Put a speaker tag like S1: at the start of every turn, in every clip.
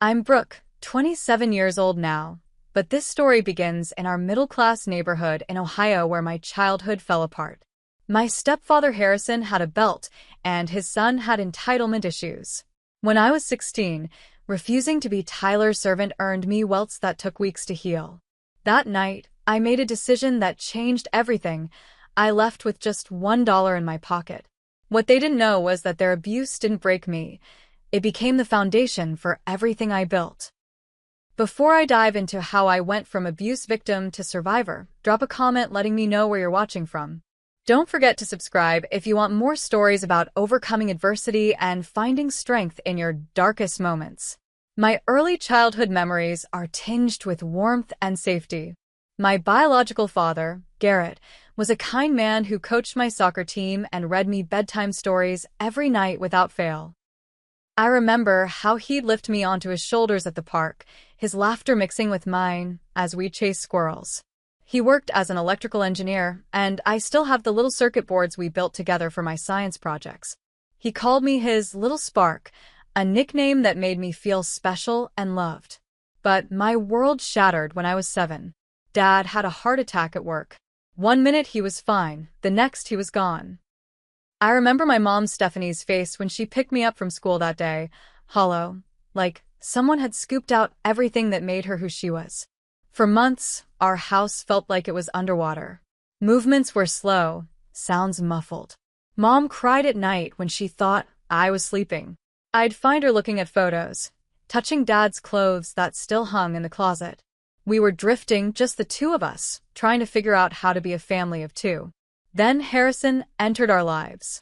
S1: I'm Brooke, 27 years old now, but this story begins in our middle-class neighborhood in Ohio where my childhood fell apart. My stepfather Harrison had a belt, and his son had entitlement issues. When I was 16, refusing to be Tyler's servant earned me welts that took weeks to heal. That night, I made a decision that changed everything. I left with just $1 in my pocket. What they didn't know was that their abuse didn't break me. It became the foundation for everything I built. Before I dive into how I went from abuse victim to survivor, drop a comment letting me know where you're watching from. Don't forget to subscribe if you want more stories about overcoming adversity and finding strength in your darkest moments. My early childhood memories are tinged with warmth and safety. My biological father, Garrett, was a kind man who coached my soccer team and read me bedtime stories every night without fail. I remember how he'd lift me onto his shoulders at the park, his laughter mixing with mine as we chased squirrels. He worked as an electrical engineer, and I still have the little circuit boards we built together for my science projects. He called me his little spark, a nickname that made me feel special and loved. But my world shattered when I was 7. Dad had a heart attack at work. One minute he was fine, the next he was gone. I remember my mom Stephanie's face when she picked me up from school that day, hollow, like someone had scooped out everything that made her who she was. For months, our house felt like it was underwater. Movements were slow, sounds muffled. Mom cried at night when she thought I was sleeping. I'd find her looking at photos, touching Dad's clothes that still hung in the closet. We were drifting, just the two of us, trying to figure out how to be a family of two. Then Harrison entered our lives.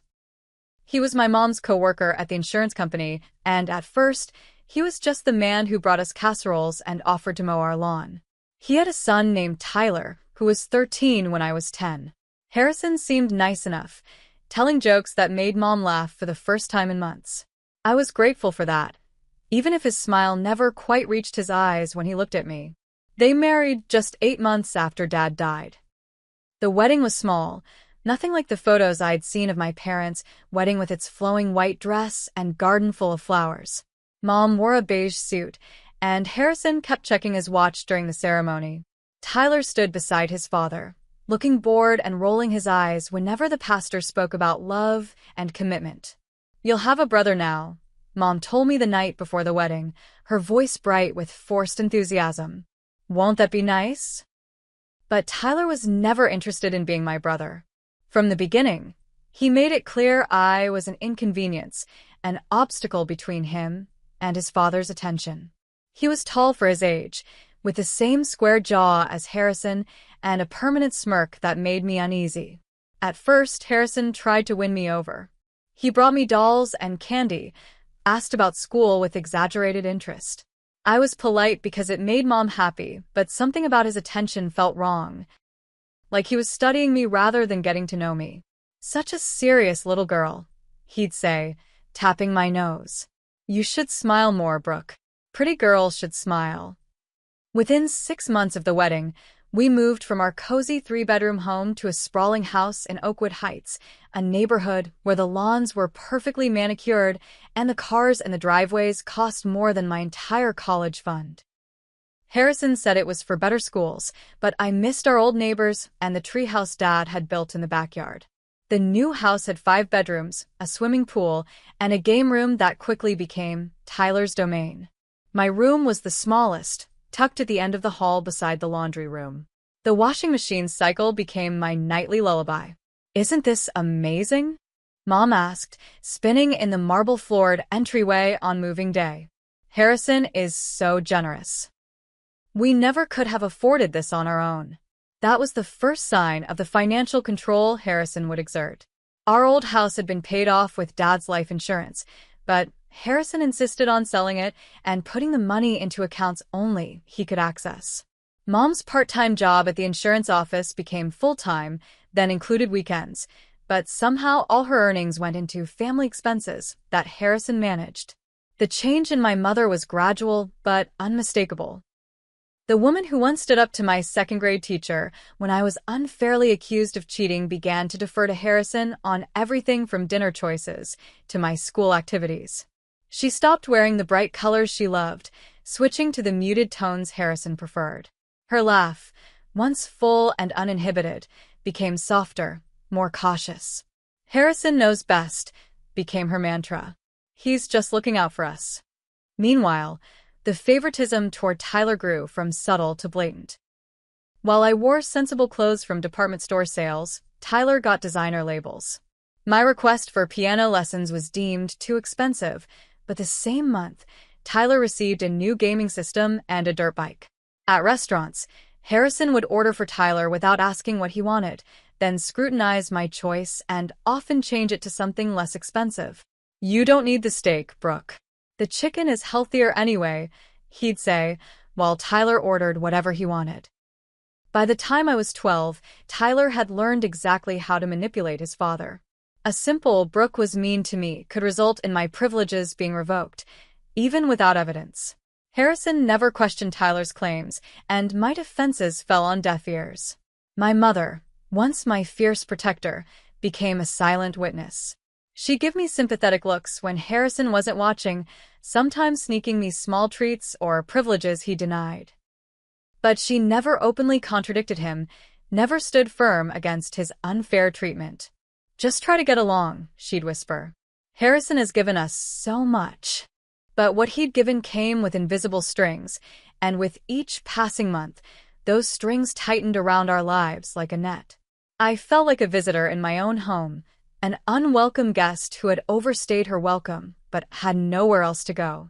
S1: He was my mom's coworker at the insurance company, and at first, he was just the man who brought us casseroles and offered to mow our lawn. He had a son named Tyler, who was 13 when I was 10. Harrison seemed nice enough, telling jokes that made Mom laugh for the first time in months. I was grateful for that, even if his smile never quite reached his eyes when he looked at me. They married just 8 months after Dad died. The wedding was small, nothing like the photos I'd seen of my parents' wedding with its flowing white dress and garden full of flowers. Mom wore a beige suit, and Harrison kept checking his watch during the ceremony. Tyler stood beside his father, looking bored and rolling his eyes whenever the pastor spoke about love and commitment. "You'll have a brother now," Mom told me the night before the wedding, her voice bright with forced enthusiasm. "Won't that be nice?" But Tyler was never interested in being my brother. From the beginning, he made it clear I was an inconvenience, an obstacle between him and his father's attention. He was tall for his age, with the same square jaw as Harrison and a permanent smirk that made me uneasy. At first, Harrison tried to win me over. He brought me dolls and candy, asked about school with exaggerated interest. I was polite because it made Mom happy, but something about his attention felt wrong. Like he was studying me rather than getting to know me. "Such a serious little girl," he'd say, tapping my nose. "You should smile more, Brooke. Pretty girls should smile." Within 6 months of the wedding, we moved from our cozy 3-bedroom home to a sprawling house in Oakwood Heights, a neighborhood where the lawns were perfectly manicured and the cars in the driveways cost more than my entire college fund. Harrison said it was for better schools, but I missed our old neighbors and the treehouse Dad had built in the backyard. The new house had 5 bedrooms, a swimming pool, and a game room that quickly became Tyler's domain. My room was the smallest, tucked at the end of the hall beside the laundry room. The washing machine cycle became my nightly lullaby. "Isn't this amazing?" Mom asked, spinning in the marble-floored entryway on moving day. "Harrison is so generous. We never could have afforded this on our own." That was the first sign of the financial control Harrison would exert. Our old house had been paid off with Dad's life insurance, but Harrison insisted on selling it and putting the money into accounts only he could access. Mom's part-time job at the insurance office became full-time, then included weekends, but somehow all her earnings went into family expenses that Harrison managed. The change in my mother was gradual but unmistakable. The woman who once stood up to my second-grade teacher when I was unfairly accused of cheating began to defer to Harrison on everything from dinner choices to my school activities. She stopped wearing the bright colors she loved, switching to the muted tones Harrison preferred. Her laugh, once full and uninhibited, became softer, more cautious. "Harrison knows best," became her mantra. "He's just looking out for us." Meanwhile, the favoritism toward Tyler grew from subtle to blatant. While I wore sensible clothes from department store sales, Tyler got designer labels. My request for piano lessons was deemed too expensive, but the same month, Tyler received a new gaming system and a dirt bike. At restaurants, Harrison would order for Tyler without asking what he wanted, then scrutinize my choice and often change it to something less expensive. "You don't need the steak, Brooke. The chicken is healthier anyway," he'd say, while Tyler ordered whatever he wanted. By the time I was 12, Tyler had learned exactly how to manipulate his father. A simple "Brooke was mean to me" could result in my privileges being revoked, even without evidence. Harrison never questioned Tyler's claims, and my defenses fell on deaf ears. My mother, once my fierce protector, became a silent witness. She'd give me sympathetic looks when Harrison wasn't watching, sometimes sneaking me small treats or privileges he denied. But she never openly contradicted him, never stood firm against his unfair treatment. "Just try to get along," she'd whisper. "Harrison has given us so much." But what he'd given came with invisible strings, and with each passing month, those strings tightened around our lives like a net. I felt like a visitor in my own home, an unwelcome guest who had overstayed her welcome, but had nowhere else to go.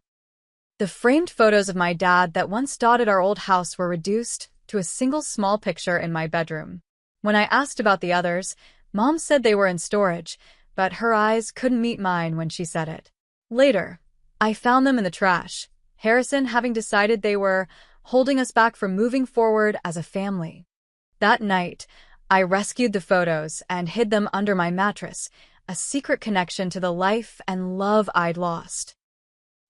S1: The framed photos of my dad that once dotted our old house were reduced to a single small picture in my bedroom. When I asked about the others, Mom said they were in storage, but her eyes couldn't meet mine when she said it. Later, I found them in the trash, Harrison having decided they were holding us back from moving forward as a family. That night, I rescued the photos and hid them under my mattress, a secret connection to the life and love I'd lost.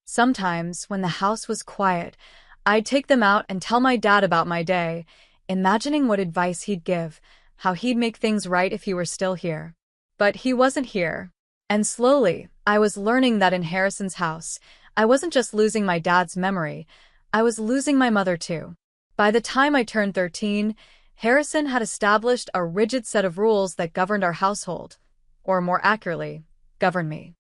S1: Sometimes, when the house was quiet, I'd take them out and tell my dad about my day, imagining what advice he'd give, how he'd make things right if he were still here. But he wasn't here. And slowly, I was learning that in Harrison's house, I wasn't just losing my dad's memory, I was losing my mother too. By the time I turned 13, Harrison had established a rigid set of rules that governed our household, or more accurately, governed me.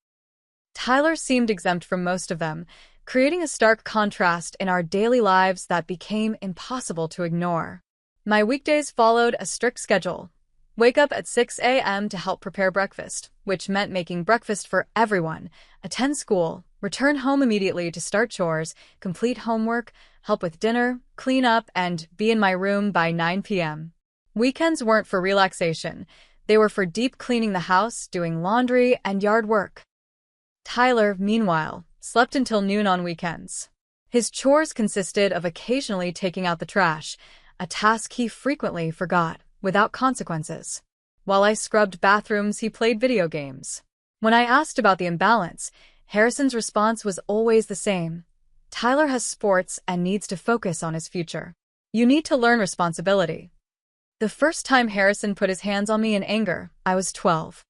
S1: Tyler seemed exempt from most of them, creating a stark contrast in our daily lives that became impossible to ignore. My weekdays followed a strict schedule. Wake up at 6 a.m. to help prepare breakfast, which meant making breakfast for everyone, attend school, return home immediately to start chores, complete homework, help with dinner, clean up, and be in my room by 9 p.m. Weekends weren't for relaxation. They were for deep cleaning the house, doing laundry, and yard work. Tyler, meanwhile, slept until noon on weekends. His chores consisted of occasionally taking out the trash, a task he frequently forgot, without consequences. While I scrubbed bathrooms, he played video games. When I asked about the imbalance, Harrison's response was always the same. "Tyler has sports and needs to focus on his future. You need to learn responsibility." The first time Harrison put his hands on me in anger, I was 12.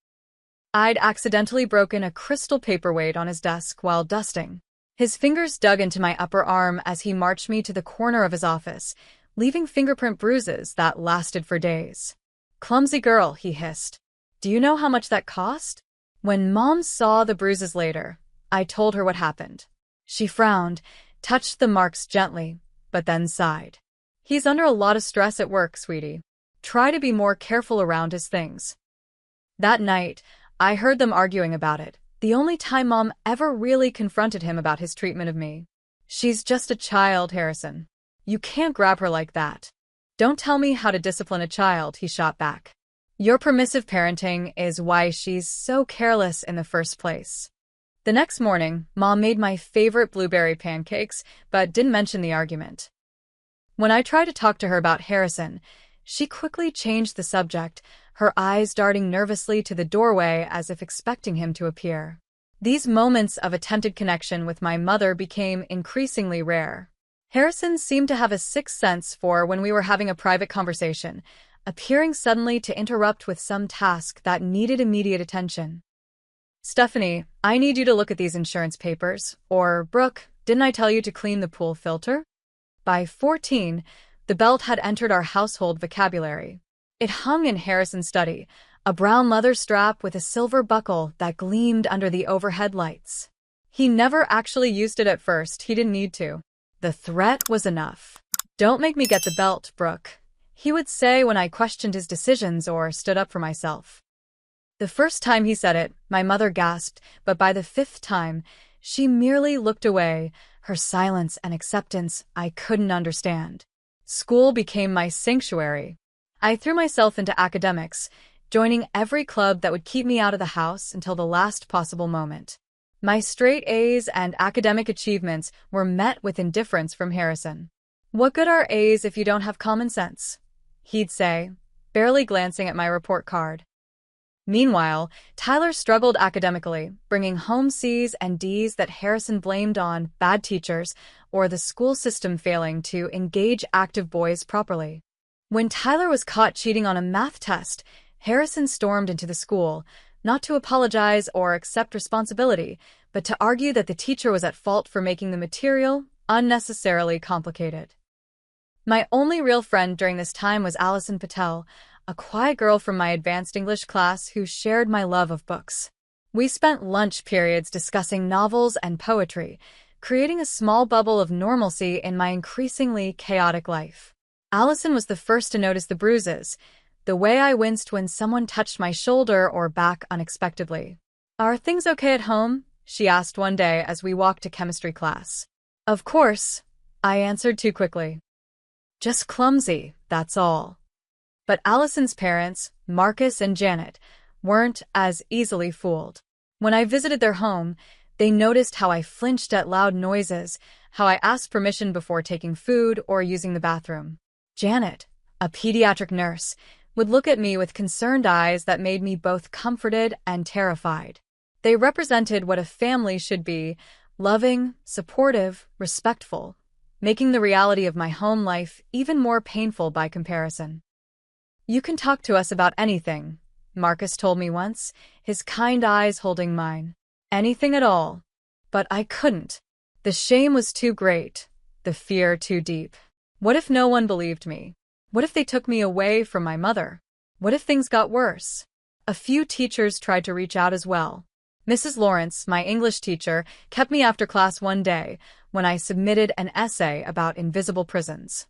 S1: I'd accidentally broken a crystal paperweight on his desk while dusting. His fingers dug into my upper arm as he marched me to the corner of his office, leaving fingerprint bruises that lasted for days. "Clumsy girl," he hissed. "Do you know how much that cost?" When Mom saw the bruises later, I told her what happened. She frowned, touched the marks gently, but then sighed. "He's under a lot of stress at work, sweetie. Try to be more careful around his things." That night, I heard them arguing about it, the only time Mom ever really confronted him about his treatment of me. "She's just a child, Harrison. You can't grab her like that. Don't tell me how to discipline a child," he shot back. "Your permissive parenting is why she's so careless in the first place." The next morning, Mom made my favorite blueberry pancakes, but didn't mention the argument. When I tried to talk to her about Harrison, she quickly changed the subject, her eyes darting nervously to the doorway as if expecting him to appear. These moments of attempted connection with my mother became increasingly rare. Harrison seemed to have a sixth sense for when we were having a private conversation, appearing suddenly to interrupt with some task that needed immediate attention. Stephanie, I need you to look at these insurance papers. Or, Brooke, didn't I tell you to clean the pool filter? By 14, the belt had entered our household vocabulary. It hung in Harrison's study, a brown leather strap with a silver buckle that gleamed under the overhead lights. He never actually used it at first, he didn't need to. The threat was enough. "Don't make me get the belt, Brooke," he would say when I questioned his decisions or stood up for myself. The first time he said it, my mother gasped, but by the fifth time, she merely looked away, her silence and acceptance I couldn't understand. School became my sanctuary. I threw myself into academics, joining every club that would keep me out of the house until the last possible moment. My straight A's and academic achievements were met with indifference from Harrison. "What good are A's if you don't have common sense?" he'd say, barely glancing at my report card. Meanwhile, Tyler struggled academically, bringing home C's and D's that Harrison blamed on bad teachers or the school system failing to engage active boys properly. When Tyler was caught cheating on a math test, Harrison stormed into the school, not to apologize or accept responsibility, but to argue that the teacher was at fault for making the material unnecessarily complicated. My only real friend during this time was Allison Patel, a quiet girl from my advanced English class who shared my love of books. We spent lunch periods discussing novels and poetry, creating a small bubble of normalcy in my increasingly chaotic life. Allison was the first to notice the bruises, the way I winced when someone touched my shoulder or back unexpectedly. "Are things okay at home?" she asked one day as we walked to chemistry class. "Of course," I answered too quickly. "Just clumsy, that's all." But Allison's parents, Marcus and Janet, weren't as easily fooled. When I visited their home, they noticed how I flinched at loud noises, how I asked permission before taking food or using the bathroom. Janet, a pediatric nurse, would look at me with concerned eyes that made me both comforted and terrified. They represented what a family should be: loving, supportive, respectful, making the reality of my home life even more painful by comparison. "You can talk to us about anything," Marcus told me once, his kind eyes holding mine. Anything at all. But I couldn't. The shame was too great, the fear too deep. What if no one believed me? What if they took me away from my mother? What if things got worse? A few teachers tried to reach out as well. Mrs. Lawrence, my English teacher, kept me after class one day when I submitted an essay about invisible prisons.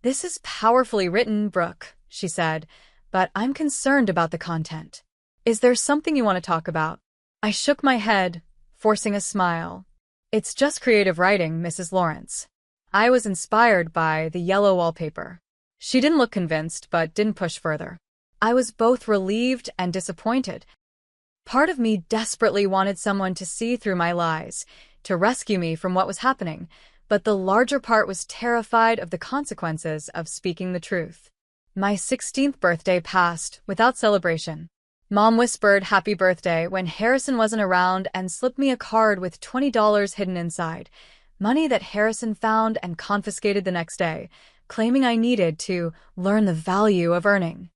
S1: "This is powerfully written, Brooke," she said, "but I'm concerned about the content. Is there something you want to talk about?" I shook my head, forcing a smile. "It's just creative writing, Mrs. Lawrence." I was inspired by the yellow wallpaper. She didn't look convinced, but didn't push further. I was both relieved and disappointed. Part of me desperately wanted someone to see through my lies, to rescue me from what was happening, but the larger part was terrified of the consequences of speaking the truth. My 16th birthday passed without celebration. Mom whispered happy birthday when Harrison wasn't around and slipped me a card with $20 hidden inside, money that Harrison found and confiscated the next day, claiming I needed to learn the value of earning.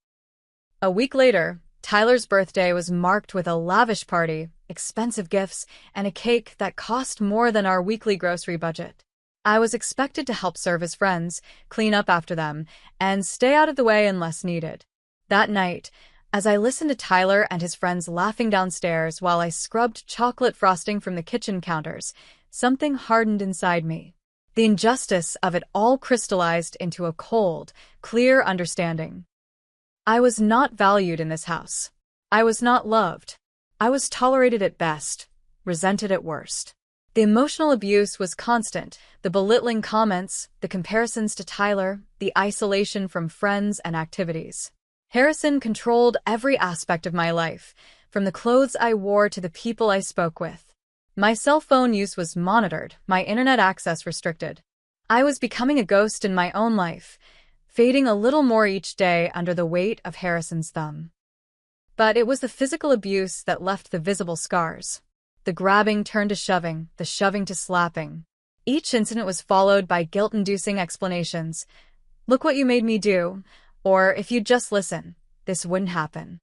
S1: A week later, Tyler's birthday was marked with a lavish party, expensive gifts, and a cake that cost more than our weekly grocery budget. I was expected to help serve his friends, clean up after them, and stay out of the way unless needed. That night, as I listened to Tyler and his friends laughing downstairs while I scrubbed chocolate frosting from the kitchen counters, something hardened inside me. The injustice of it all crystallized into a cold, clear understanding. I was not valued in this house. I was not loved. I was tolerated at best, resented at worst. The emotional abuse was constant, the belittling comments, the comparisons to Tyler, the isolation from friends and activities. Harrison controlled every aspect of my life, from the clothes I wore to the people I spoke with. My cell phone use was monitored, my internet access restricted. I was becoming a ghost in my own life, fading a little more each day under the weight of Harrison's thumb. But it was the physical abuse that left the visible scars. The grabbing turned to shoving, the shoving to slapping. Each incident was followed by guilt-inducing explanations. "Look what you made me do," or "If you'd just listen, this wouldn't happen."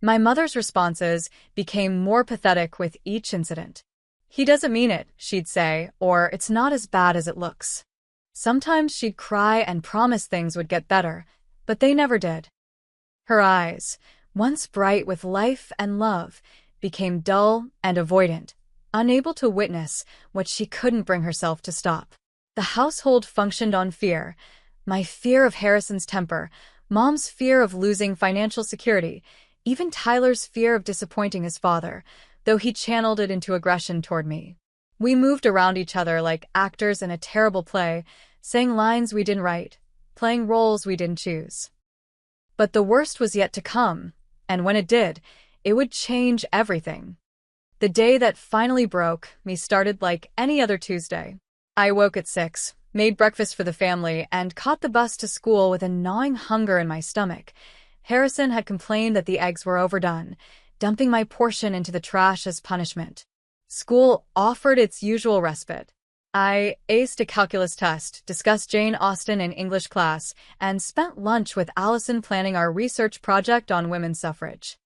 S1: My mother's responses became more pathetic with each incident. "He doesn't mean it," she'd say, or "it's not as bad as it looks." Sometimes she'd cry and promise things would get better, but they never did. Her eyes, once bright with life and love, became dull and avoidant, unable to witness what she couldn't bring herself to stop. The household functioned on fear: my fear of Harrison's temper, Mom's fear of losing financial security, even Tyler's fear of disappointing his father, though he channeled it into aggression toward me. We moved around each other like actors in a terrible play, saying lines we didn't write, playing roles we didn't choose. But the worst was yet to come, and when it did, it would change everything. The day that finally broke me started like any other Tuesday. I woke at 6, made breakfast for the family, and caught the bus to school with a gnawing hunger in my stomach. Harrison had complained that the eggs were overdone, dumping my portion into the trash as punishment. School offered its usual respite. I aced a calculus test, discussed Jane Austen in English class, and spent lunch with Allison planning our research project on women's suffrage.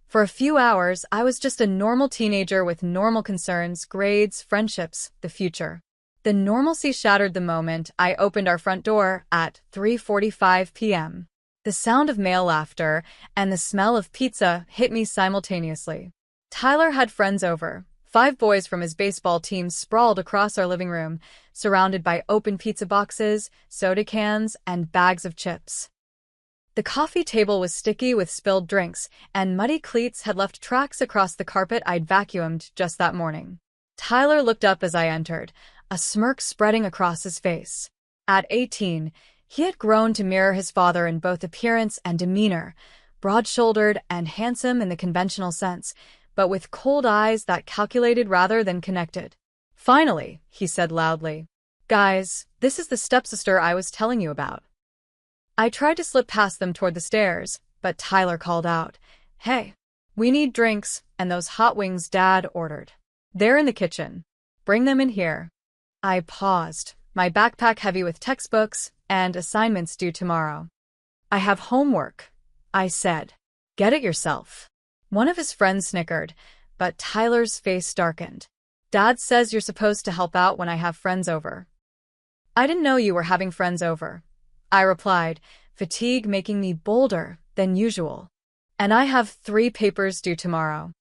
S1: For a few hours, I was just a normal teenager with normal concerns, grades, friendships, the future. The normalcy shattered the moment I opened our front door at 3:45 p.m. The sound of male laughter and the smell of pizza hit me simultaneously. Tyler had friends over. 5 boys from his baseball team sprawled across our living room, surrounded by open pizza boxes, soda cans, and bags of chips. The coffee table was sticky with spilled drinks, and muddy cleats had left tracks across the carpet I'd vacuumed just that morning. Tyler looked up as I entered, a smirk spreading across his face. At 18, he had grown to mirror his father in both appearance and demeanor, broad-shouldered and handsome in the conventional sense, but with cold eyes that calculated rather than connected. "Finally," he said loudly. "Guys, this is the stepsister I was telling you about." I tried to slip past them toward the stairs, but Tyler called out, "Hey, we need drinks and those hot wings Dad ordered. They're in the kitchen. Bring them in here." I paused, my backpack heavy with textbooks and assignments due tomorrow. "I have homework," I said. "Get it yourself." One of his friends snickered, but Tyler's face darkened. "Dad says you're supposed to help out when I have friends over." "I didn't know you were having friends over," I replied, fatigue making me bolder than usual. "And I have 3 papers due tomorrow."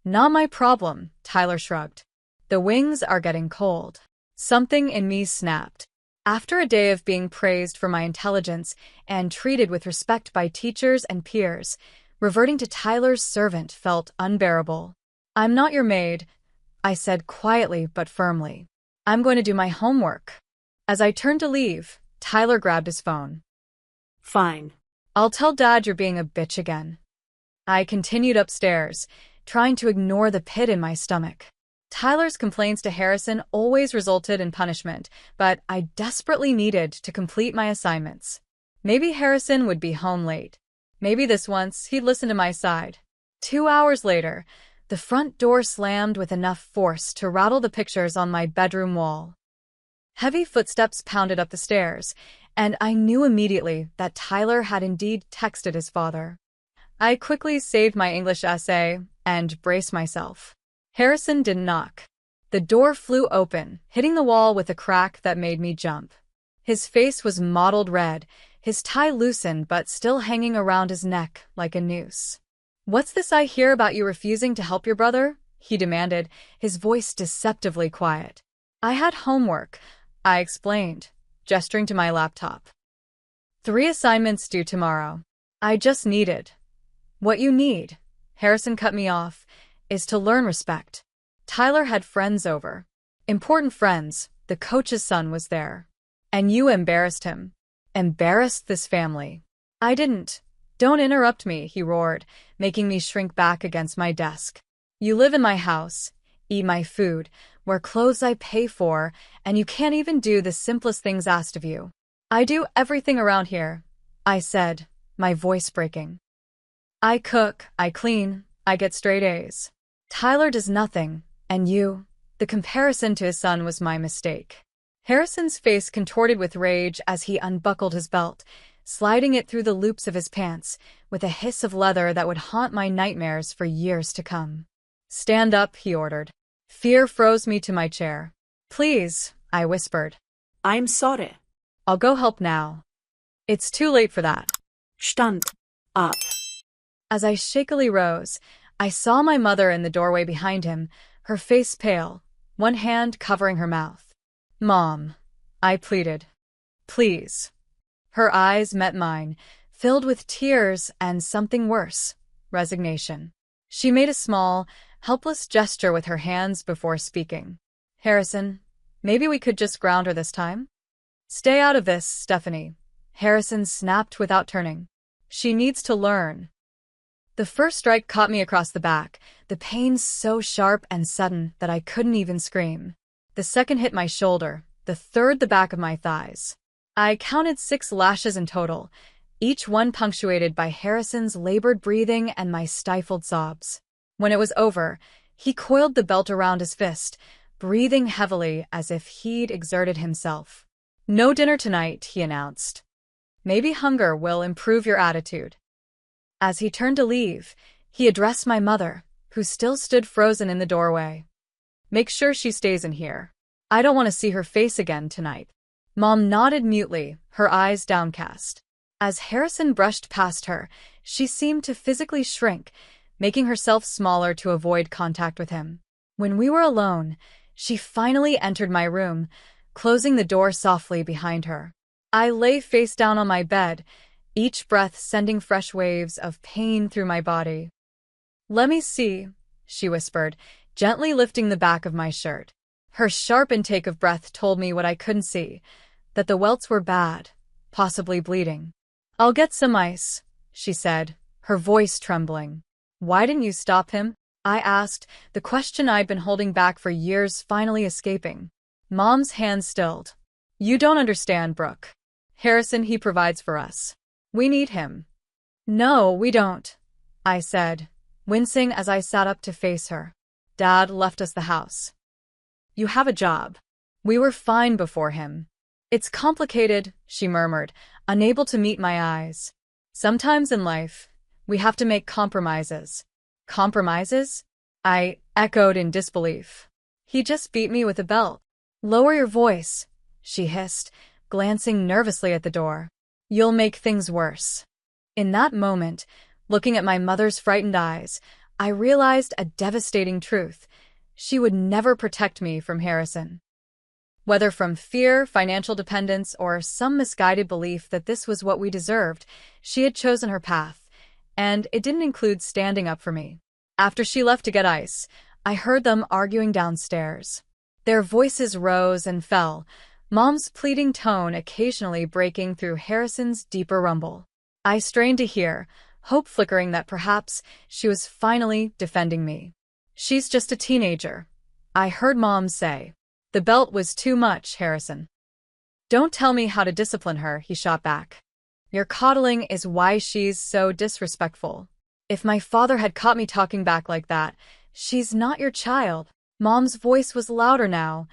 S1: "Not my problem," Tyler shrugged. "The wings are getting cold." Something in me snapped. After a day of being praised for my intelligence and treated with respect by teachers and peers, reverting to Tyler's servant felt unbearable. "I'm not your maid," I said quietly but firmly. "I'm going to do my homework." As I turned to leave, Tyler grabbed his phone.
S2: "Fine.
S1: "I'll tell Dad you're being a bitch again." I continued upstairs, trying to ignore the pit in my stomach. Tyler's complaints to Harrison always resulted in punishment, but I desperately needed to complete my assignments. Maybe Harrison would be home late. Maybe this once he'd listen to my side. 2 hours later, the front door slammed with enough force to rattle the pictures on my bedroom wall. Heavy footsteps pounded up the stairs, and I knew immediately that Tyler had indeed texted his father. I quickly saved my English essay and braced myself. Harrison didn't knock. The door flew open, hitting the wall with a crack that made me jump. His face was mottled red, his tie loosened but still hanging around his neck like a noose. "What's this I hear about you refusing to help your brother?" he demanded, his voice deceptively quiet. "I had homework," I explained, gesturing to my laptop. 3 assignments due tomorrow. I just needed. "What you need," Harrison cut me off, "is to learn respect." Tyler had friends over. Important friends. The coach's son was there. "And you embarrassed him." "Embarrassed this family." "I didn't." "Don't interrupt me," he roared, making me shrink back against my desk. "You live in my house, eat my food, wear clothes I pay for, and you can't even do the simplest things asked of you." "I do everything around here," I said, my voice breaking. "I cook, I clean, I get straight A's. Tyler does nothing, and you." The comparison to his son was my mistake. Harrison's face contorted with rage as he unbuckled his belt, sliding it through the loops of his pants, with a hiss of leather that would haunt my nightmares for years to come. "Stand up," he ordered. Fear froze me to my chair. "Please," I whispered.
S2: "I'm sorry."
S1: "I'll go help now." "It's too late for that."
S2: Stand up.
S1: As I shakily rose, I saw my mother in the doorway behind him, her face pale, one hand covering her mouth. "Mom," I pleaded. "Please." Her eyes met mine, filled with tears and something worse, resignation. She made a small, helpless gesture with her hands before speaking. "Harrison, maybe we could just ground her this time?" "Stay out of this, Stephanie," Harrison snapped without turning. "She needs to learn." The first strike caught me across the back, the pain so sharp and sudden that I couldn't even scream. The second hit my shoulder, the third the back of my thighs. I counted 6 lashes in total, each one punctuated by Harrison's labored breathing and my stifled sobs. When it was over, he coiled the belt around his fist, breathing heavily as if he'd exerted himself. "No dinner tonight," he announced. "Maybe hunger will improve your attitude." As he turned to leave, he addressed my mother, who still stood frozen in the doorway. "Make sure she stays in here. I don't want to see her face again tonight." Mom nodded mutely, her eyes downcast. As Harrison brushed past her, she seemed to physically shrink, making herself smaller to avoid contact with him. When we were alone, she finally entered my room, closing the door softly behind her. I lay face down on my bed, each breath sending fresh waves of pain through my body. "Let me see," she whispered, gently lifting the back of my shirt. Her sharp intake of breath told me what I couldn't see, that the welts were bad, possibly bleeding. "I'll get some ice," she said, her voice trembling. "Why didn't you stop him?" I asked, the question I'd been holding back for years finally escaping. Mom's hand stilled. "You don't understand, Brooke. Harrison, he provides for us. We need him." "No, we don't," I said, wincing as I sat up to face her. "Dad left us the house." "You have a job." "We were fine before him." "It's complicated," she murmured, unable to meet my eyes. "Sometimes in life, we have to make compromises." "Compromises?" I echoed in disbelief. "He just beat me with a belt." "Lower your voice," she hissed, glancing nervously at the door. "You'll make things worse." In that moment, looking at my mother's frightened eyes, I realized a devastating truth. She would never protect me from Harrison. Whether from fear, financial dependence, or some misguided belief that this was what we deserved, she had chosen her path, and it didn't include standing up for me. After she left to get ice, I heard them arguing downstairs. Their voices rose and fell, Mom's pleading tone occasionally breaking through Harrison's deeper rumble. I strained to hear, hope flickering that perhaps she was finally defending me. "She's just a teenager," I heard Mom say. "The belt was too much, Harrison." "Don't tell me how to discipline her," he shot back. "Your coddling is why she's so disrespectful." If my father had caught me talking back like that, "She's not your child." Mom's voice was louder now,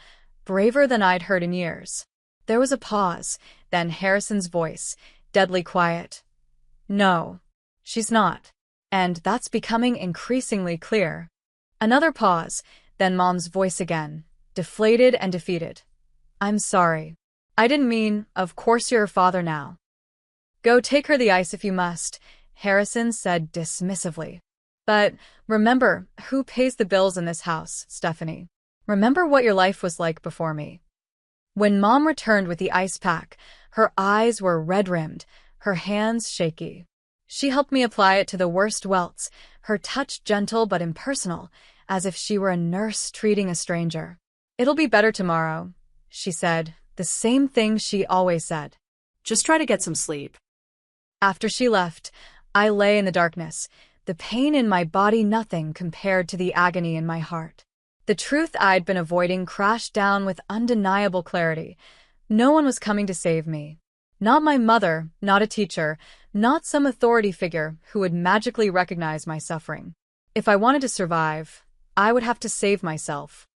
S1: braver than I'd heard in years. There was a pause, then Harrison's voice, deadly quiet. "No, she's not." And that's becoming increasingly clear. Another pause, then Mom's voice again, deflated and defeated. "I'm sorry. I didn't mean, of course you're her father now." "Go take her the ice if you must," Harrison said dismissively. "But remember who pays the bills in this house, Stephanie. Remember what your life was like before me." When Mom returned with the ice pack, her eyes were red-rimmed, her hands shaky. She helped me apply it to the worst welts, her touch gentle but impersonal, as if she were a nurse treating a stranger. "It'll be better tomorrow," she said, the same thing she always said.
S2: "Just try to get some sleep."
S1: After she left, I lay in the darkness, the pain in my body nothing compared to the agony in my heart. The truth I'd been avoiding crashed down with undeniable clarity. No one was coming to save me. Not my mother, not a teacher, not some authority figure who would magically recognize my suffering. If I wanted to survive, I would have to save myself.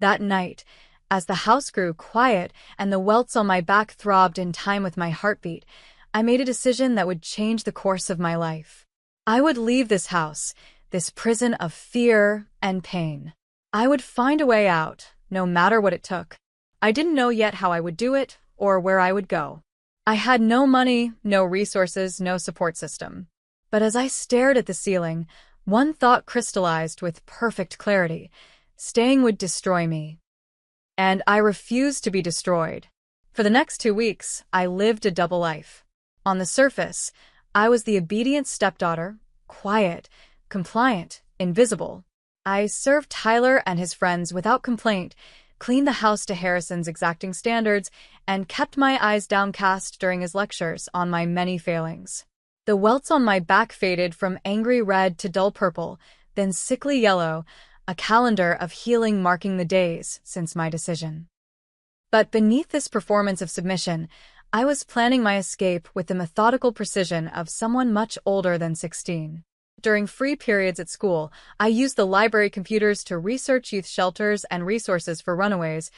S1: That night, as the house grew quiet and the welts on my back throbbed in time with my heartbeat, I made a decision that would change the course of my life. I would leave this house, this prison of fear and pain. I would find a way out, no matter what it took. I didn't know yet how I would do it or where I would go. I had no money, no resources, no support system. But as I stared at the ceiling, one thought crystallized with perfect clarity. Staying would destroy me. And I refused to be destroyed. For the next 2 weeks, I lived a double life. On the surface, I was the obedient stepdaughter, quiet, compliant, invisible. I served Tyler and his friends without complaint, cleaned the house to Harrison's exacting standards, and kept my eyes downcast during his lectures on my many failings. The welts on my back faded from angry red to dull purple, then sickly yellow, a calendar of healing marking the days since my decision. But beneath this performance of submission, I was planning my escape with the methodical precision of someone much older than 16. During free periods at school, I used the library computers to research youth shelters and resources for runaways,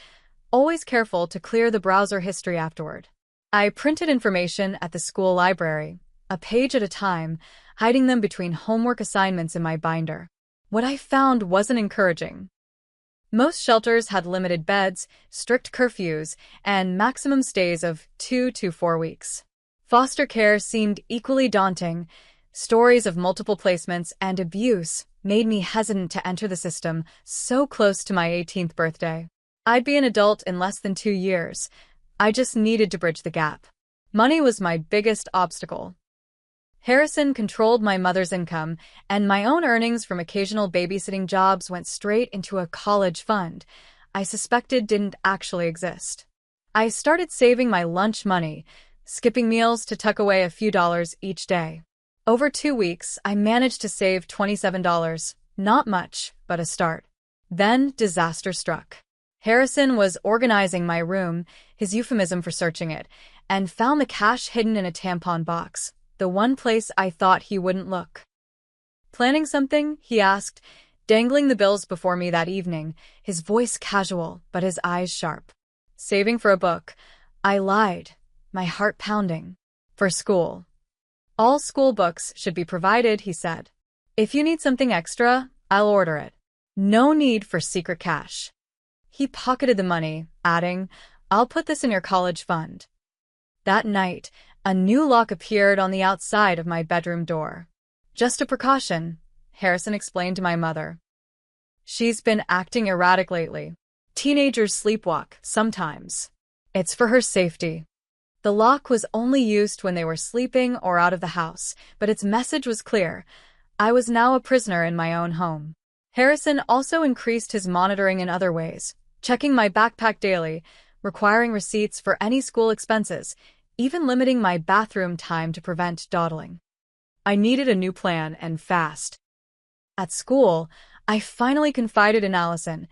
S1: always careful to clear the browser history afterward. I printed information at the school library, a page at a time, hiding them between homework assignments in my binder. What I found wasn't encouraging. Most shelters had limited beds, strict curfews, and maximum stays of 2 to 4 weeks. Foster care seemed equally daunting. Stories of multiple placements and abuse made me hesitant to enter the system so close to my 18th birthday. I'd be an adult in less than 2 years. I just needed to bridge the gap. Money was my biggest obstacle. Harrison controlled my mother's income, and my own earnings from occasional babysitting jobs went straight into a college fund I suspected didn't actually exist. I started saving my lunch money, skipping meals to tuck away a few dollars each day. Over 2 weeks, I managed to save $27. Not much, but a start. Then disaster struck. Harrison was organizing my room, his euphemism for searching it, and found the cash hidden in a tampon box, the one place I thought he wouldn't look. "Planning something?" he asked, dangling the bills before me that evening, his voice casual, but his eyes sharp. "Saving for a book." I lied, my heart pounding. "For school." "All school books should be provided," he said. "If you need something extra, I'll order it. No need for secret cash." He pocketed the money, adding, "I'll put this in your college fund." That night, a new lock appeared on the outside of my bedroom door. "Just a precaution," Harrison explained to my mother. "She's been acting erratic lately. Teenagers sleepwalk, sometimes. It's for her safety." The lock was only used when they were sleeping or out of the house, but its message was clear. I was now a prisoner in my own home. Harrison also increased his monitoring in other ways, checking my backpack daily, requiring receipts for any school expenses, even limiting my bathroom time to prevent dawdling. I needed a new plan, and fast. At school, I finally confided in Allison,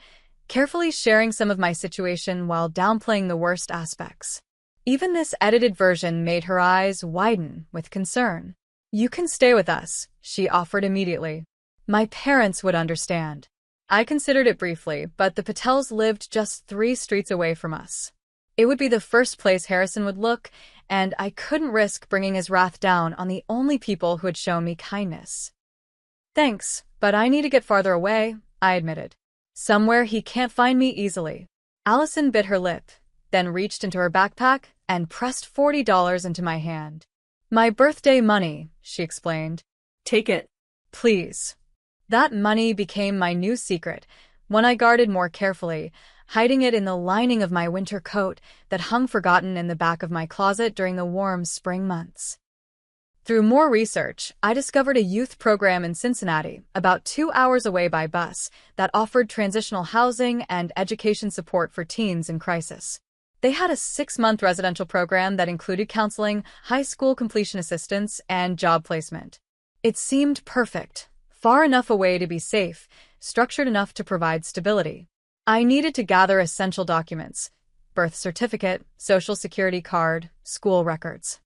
S1: carefully sharing some of my situation while downplaying the worst aspects. Even this edited version made her eyes widen with concern. "You can stay with us," she offered immediately. "My parents would understand." I considered it briefly, but the Patels lived just 3 streets away from us. It would be the first place Harrison would look, and I couldn't risk bringing his wrath down on the only people who had shown me kindness. "Thanks, but I need to get farther away," I admitted. "Somewhere he can't find me easily." Allison bit her lip, then reached into her backpack and pressed $40 into my hand. "My birthday money," she explained.
S2: Take it.
S1: "Please." That money became my new secret, one I guarded more carefully, hiding it in the lining of my winter coat that hung forgotten in the back of my closet during the warm spring months. Through more research, I discovered a youth program in Cincinnati, about 2 hours away by bus, that offered transitional housing and education support for teens in crisis. They had a 6-month residential program that included counseling, high school completion assistance, and job placement. It seemed perfect, far enough away to be safe, structured enough to provide stability. I needed to gather essential documents: birth certificate, social security card, school records.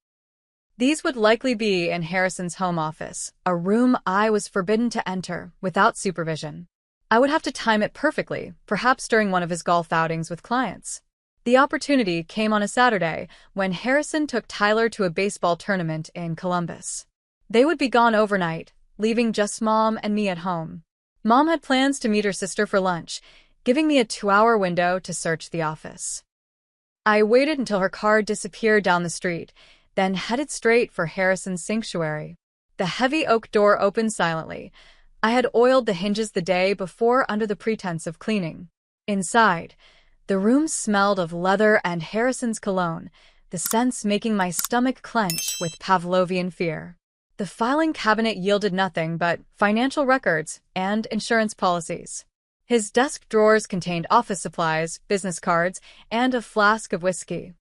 S1: These would likely be in Harrison's home office, a room I was forbidden to enter without supervision. I would have to time it perfectly, perhaps during one of his golf outings with clients. The opportunity came on a Saturday when Harrison took Tyler to a baseball tournament in Columbus. They would be gone overnight, leaving just Mom and me at home. Mom had plans to meet her sister for lunch, giving me a 2-hour window to search the office. I waited until her car disappeared down the street, then headed straight for Harrison's sanctuary. The heavy oak door opened silently. I had oiled the hinges the day before under the pretense of cleaning. Inside, the room smelled of leather and Harrison's cologne, the scents making my stomach clench with Pavlovian fear. The filing cabinet yielded nothing but financial records and insurance policies. His desk drawers contained office supplies, business cards, and a flask of whiskey.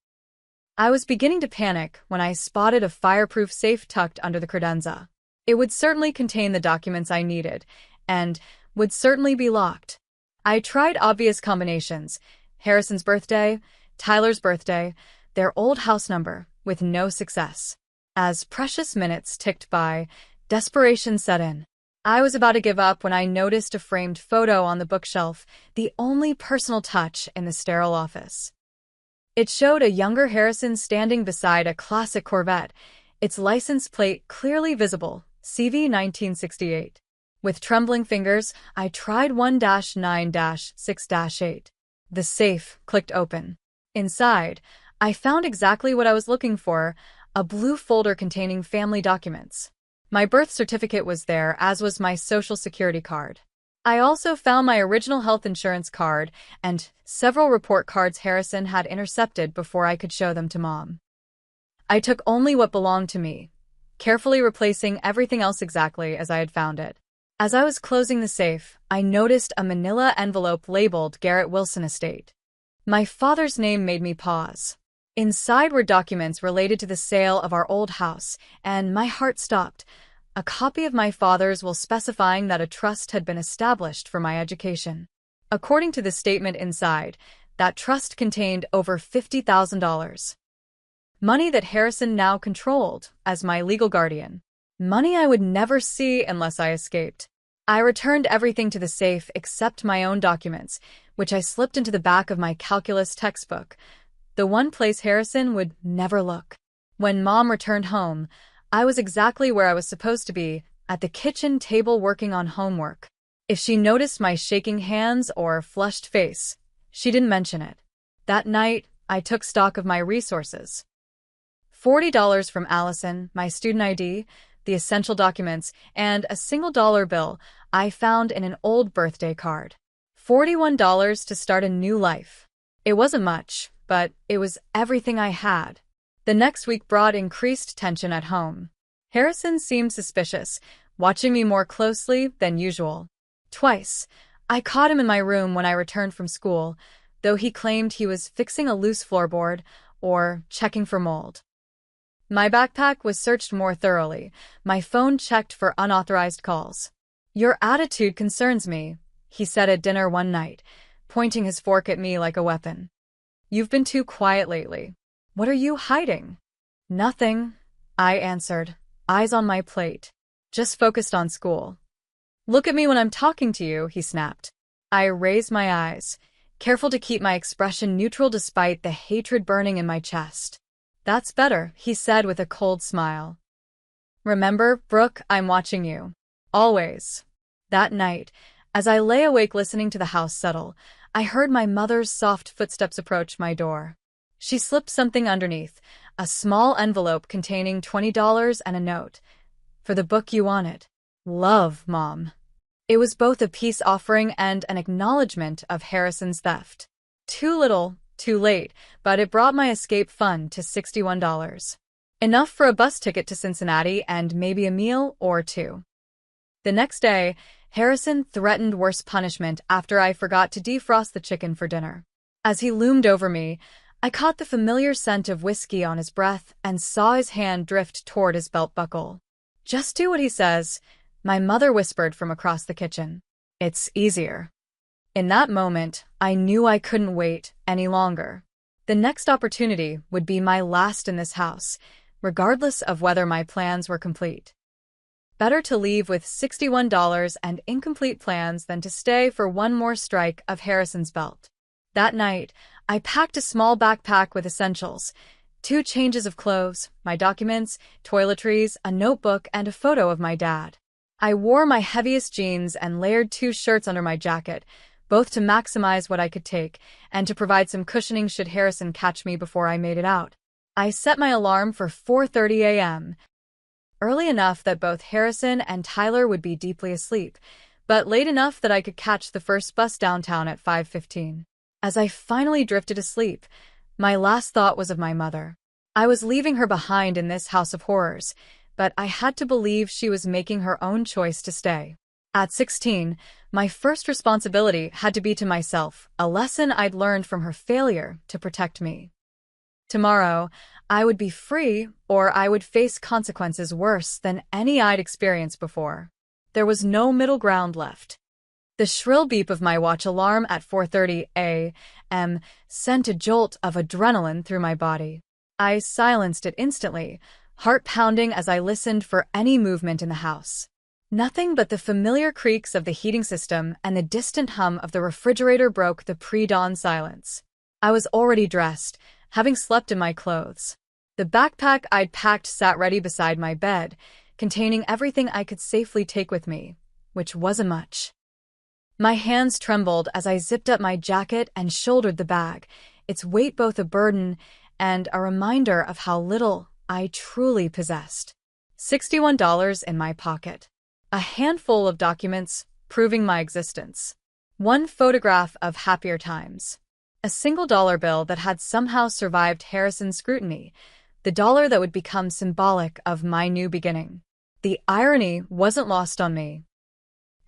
S1: I was beginning to panic when I spotted a fireproof safe tucked under the credenza. It would certainly contain the documents I needed, and would certainly be locked. I tried obvious combinations: Harrison's birthday, Tyler's birthday, their old house number, with no success. As precious minutes ticked by, desperation set in. I was about to give up when I noticed a framed photo on the bookshelf, the only personal touch in the sterile office. It showed a younger Harrison standing beside a classic Corvette, its license plate clearly visible, CV 1968. With trembling fingers, I tried 1-9-6-8. The safe clicked open. Inside, I found exactly what I was looking for, a blue folder containing family documents. My birth certificate was there, as was my social security card. I also found my original health insurance card and several report cards Harrison had intercepted before I could show them to Mom. I took only what belonged to me, carefully replacing everything else exactly as I had found it. As I was closing the safe, I noticed a manila envelope labeled Garrett Wilson Estate. My father's name made me pause. Inside were documents related to the sale of our old house, and my heart stopped. A copy of my father's will specifying that a trust had been established for my education. According to the statement inside, that trust contained over $50,000. Money that Harrison now controlled as my legal guardian. Money I would never see unless I escaped. I returned everything to the safe except my own documents, which I slipped into the back of my calculus textbook, the one place Harrison would never look. When Mom returned home, I was exactly where I was supposed to be, at the kitchen table working on homework. If she noticed my shaking hands or flushed face, she didn't mention it. That night, I took stock of my resources. $40 from Allison, my student ID, the essential documents, and a single dollar bill I found in an old birthday card. $41 to start a new life. It wasn't much, but it was everything I had. The next week brought increased tension at home. Harrison seemed suspicious, watching me more closely than usual. Twice, I caught him in my room when I returned from school, though he claimed he was fixing a loose floorboard or checking for mold. My backpack was searched more thoroughly, my phone checked for unauthorized calls. "Your attitude concerns me," he said at dinner one night, pointing his fork at me like a weapon. "You've been too quiet lately. What are you hiding?" "Nothing," I answered, eyes on my plate. "Just focused on school." "Look at me when I'm talking to you," he snapped. I raised my eyes, careful to keep my expression neutral despite the hatred burning in my chest. "That's better," he said with a cold smile. "Remember, Brooke, I'm watching you. Always." That night, as I lay awake listening to the house settle, I heard my mother's soft footsteps approach my door. She slipped something underneath, a small envelope containing $20 and a note. "For the book you wanted. Love, Mom." It was both a peace offering and an acknowledgement of Harrison's theft. Too little, too late, but it brought my escape fund to $61. Enough for a bus ticket to Cincinnati and maybe a meal or two. The next day, Harrison threatened worse punishment after I forgot to defrost the chicken for dinner. As he loomed over me, I caught the familiar scent of whiskey on his breath and saw his hand drift toward his belt buckle. "Just do what he says," my mother whispered from across the kitchen. "It's easier." In that moment, I knew I couldn't wait any longer. The next opportunity would be my last in this house, regardless of whether my plans were complete. Better to leave with $61 and incomplete plans than to stay for one more strike of Harrison's belt. That night, I packed a small backpack with essentials, 2 changes of clothes, my documents, toiletries, a notebook, and a photo of my dad. I wore my heaviest jeans and layered 2 shirts under my jacket, both to maximize what I could take and to provide some cushioning should Harrison catch me before I made it out. I set my alarm for 4:30 a.m., early enough that both Harrison and Tyler would be deeply asleep, but late enough that I could catch the first bus downtown at 5:15. As I finally drifted asleep, my last thought was of my mother. I was leaving her behind in this house of horrors, but I had to believe she was making her own choice to stay. At 16, my first responsibility had to be to myself, a lesson I'd learned from her failure to protect me. Tomorrow, I would be free, or I would face consequences worse than any I'd experienced before. There was no middle ground left. The shrill beep of my watch alarm at 4:30 a.m. sent a jolt of adrenaline through my body. I silenced it instantly, heart pounding as I listened for any movement in the house. Nothing but the familiar creaks of the heating system and the distant hum of the refrigerator broke the pre-dawn silence. I was already dressed, having slept in my clothes. The backpack I'd packed sat ready beside my bed, containing everything I could safely take with me, which wasn't much. My hands trembled as I zipped up my jacket and shouldered the bag, its weight both a burden and a reminder of how little I truly possessed. $61 in my pocket. A handful of documents proving my existence. 1 photograph of happier times. A single dollar bill that had somehow survived Harrison's scrutiny, the dollar that would become symbolic of my new beginning. The irony wasn't lost on me.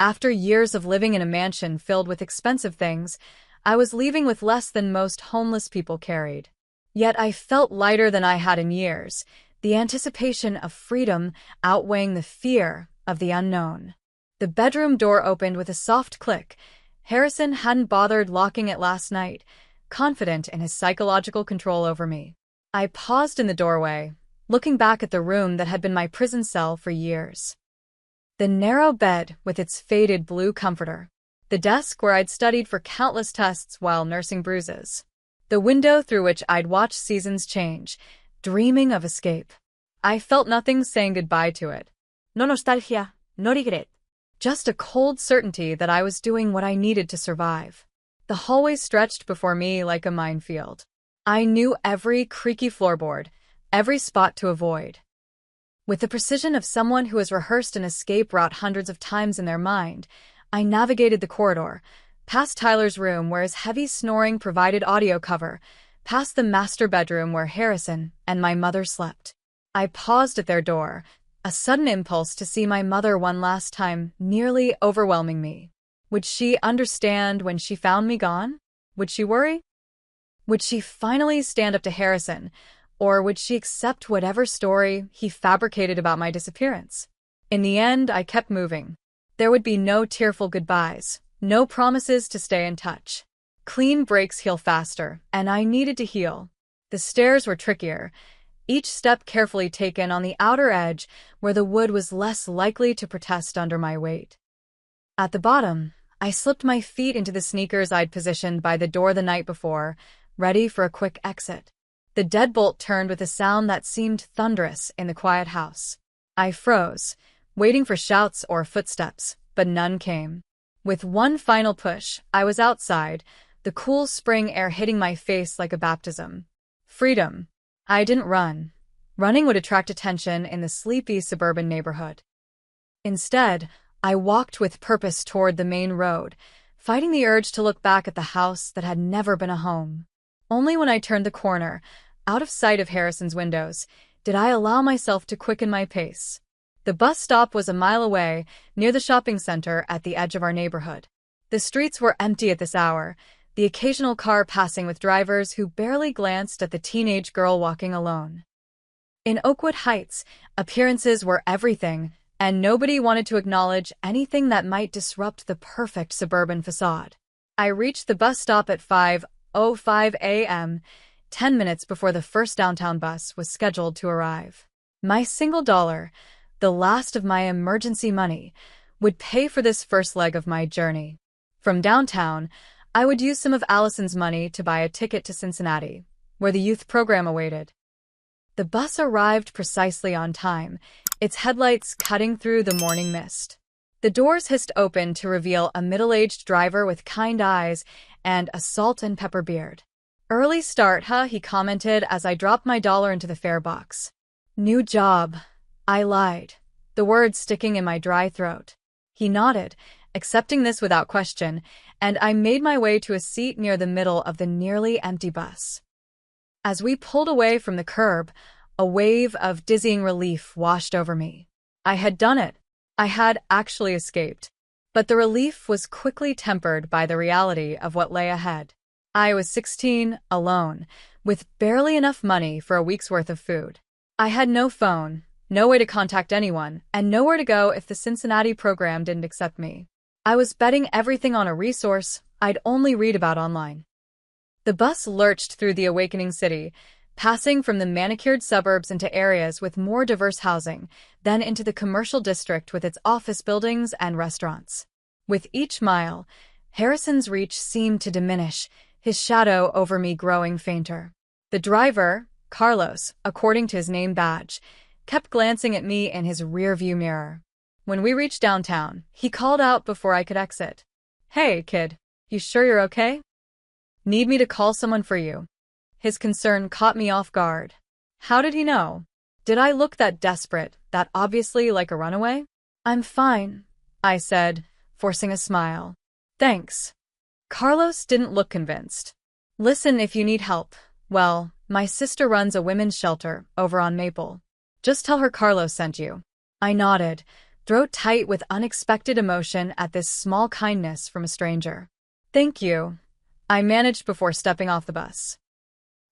S1: After years of living in a mansion filled with expensive things, I was leaving with less than most homeless people carried. Yet I felt lighter than I had in years, the anticipation of freedom outweighing the fear of the unknown. The bedroom door opened with a soft click. Harrison hadn't bothered locking it last night, confident in his psychological control over me. I paused in the doorway, looking back at the room that had been my prison cell for years. The narrow bed with its faded blue comforter. The desk where I'd studied for countless tests while nursing bruises. The window through which I'd watched seasons change, dreaming of escape. I felt nothing saying goodbye to it. No nostalgia, no regret. Just a cold certainty that I was doing what I needed to survive. The hallway stretched before me like a minefield. I knew every creaky floorboard, every spot to avoid. With the precision of someone who has rehearsed an escape route hundreds of times in their mind, I navigated the corridor, past Tyler's room where his heavy snoring provided audio cover, past the master bedroom where Harrison and my mother slept. I paused at their door, a sudden impulse to see my mother one last time nearly overwhelming me. Would she understand when she found me gone? Would she worry? Would she finally stand up to Harrison, or would she accept whatever story he fabricated about my disappearance? In the end, I kept moving. There would be no tearful goodbyes, no promises to stay in touch. Clean breaks heal faster, and I needed to heal. The stairs were trickier, each step carefully taken on the outer edge where the wood was less likely to protest under my weight. At the bottom, I slipped my feet into the sneakers I'd positioned by the door the night before, ready for a quick exit. The deadbolt turned with a sound that seemed thunderous in the quiet house. I froze, waiting for shouts or footsteps, but none came. With one final push, I was outside, the cool spring air hitting my face like a baptism. Freedom. I didn't run. Running would attract attention in the sleepy suburban neighborhood. Instead, I walked with purpose toward the main road, fighting the urge to look back at the house that had never been a home. Only when I turned the corner, out of sight of Harrison's windows, did I allow myself to quicken my pace. The bus stop was a mile away, near the shopping center at the edge of our neighborhood. The streets were empty at this hour, the occasional car passing with drivers who barely glanced at the teenage girl walking alone. In Oakwood Heights, appearances were everything, and nobody wanted to acknowledge anything that might disrupt the perfect suburban facade. I reached the bus stop at 5:05 a.m., 10 minutes before the first downtown bus was scheduled to arrive. My single dollar, the last of my emergency money, would pay for this first leg of my journey. From downtown, I would use some of Allison's money to buy a ticket to Cincinnati, where the youth program awaited. The bus arrived precisely on time, its headlights cutting through the morning mist. The doors hissed open to reveal a middle-aged driver with kind eyes and a salt and pepper beard. "Early start, huh?" he commented as I dropped my dollar into the fare box. "New job," I lied, the words sticking in my dry throat. He nodded, accepting this without question, and I made my way to a seat near the middle of the nearly empty bus. As we pulled away from the curb, a wave of dizzying relief washed over me. I had done it. I had actually escaped. But the relief was quickly tempered by the reality of what lay ahead. I was 16, alone, with barely enough money for a week's worth of food. I had no phone, no way to contact anyone, and nowhere to go if the Cincinnati program didn't accept me. I was betting everything on a resource I'd only read about online. The bus lurched through the awakening city, passing from the manicured suburbs into areas with more diverse housing, then into the commercial district with its office buildings and restaurants. With each mile, Harrison's reach seemed to diminish, his shadow over me growing fainter. The driver, Carlos, according to his name badge, kept glancing at me in his rearview mirror. When we reached downtown, he called out before I could exit. "Hey, kid, you sure you're okay? Need me to call someone for you?" His concern caught me off guard. How did he know? Did I look that desperate, that obviously like a runaway? "I'm fine," I said, forcing a smile. "Thanks." Carlos didn't look convinced. "Listen, if you need help, well, my sister runs a women's shelter over on Maple. Just tell her Carlos sent you." I nodded, throat tight with unexpected emotion at this small kindness from a stranger. "Thank you," I managed before stepping off the bus.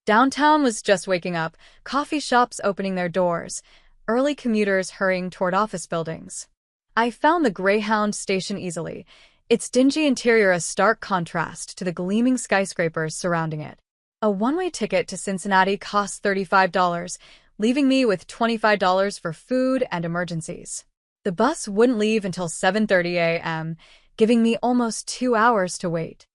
S1: Downtown was just waking up, coffee shops opening their doors, early commuters hurrying toward office buildings. I found the Greyhound station easily, its dingy interior a stark contrast to the gleaming skyscrapers surrounding it. A one-way ticket to Cincinnati cost $35, leaving me with $25 for food and emergencies. The bus wouldn't leave until 7:30 a.m., giving me almost 2 hours to wait.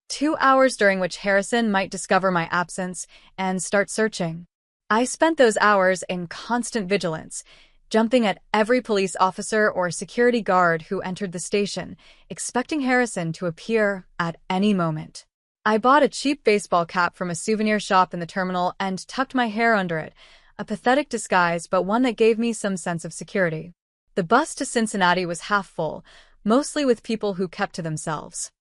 S1: 2 hours during which Harrison might discover my absence and start searching. I spent those hours in constant vigilance, jumping at every police officer or security guard who entered the station, expecting Harrison to appear at any moment. I bought a cheap baseball cap from a souvenir shop in the terminal and tucked my hair under it, a pathetic disguise but one that gave me some sense of security. The bus to Cincinnati was half full, mostly with people who kept to themselves.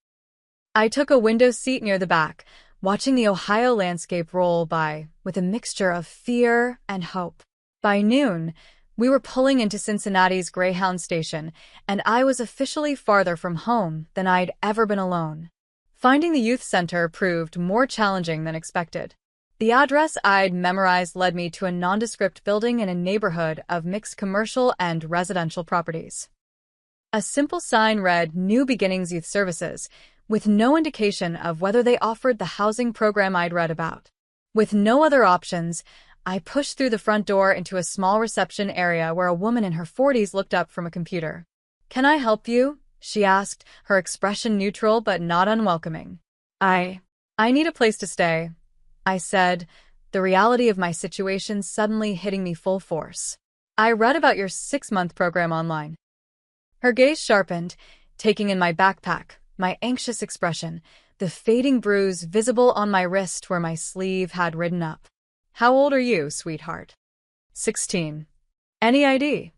S1: I took a window seat near the back, watching the Ohio landscape roll by with a mixture of fear and hope. By noon, we were pulling into Cincinnati's Greyhound station, and I was officially farther from home than I'd ever been alone. Finding the youth center proved more challenging than expected. The address I'd memorized led me to a nondescript building in a neighborhood of mixed commercial and residential properties. A simple sign read New Beginnings Youth Services, with no indication of whether they offered the housing program I'd read about. With no other options, I pushed through the front door into a small reception area where a woman in her 40s looked up from a computer. "Can I help you?" she asked, her expression neutral but not unwelcoming. I need a place to stay," I said, the reality of my situation suddenly hitting me full force. "I read about your 6-month program online." Her gaze sharpened, taking in my backpack, my anxious expression, the fading bruise visible on my wrist where my sleeve had ridden up. "How old are you, sweetheart?" 16. "Any ID?"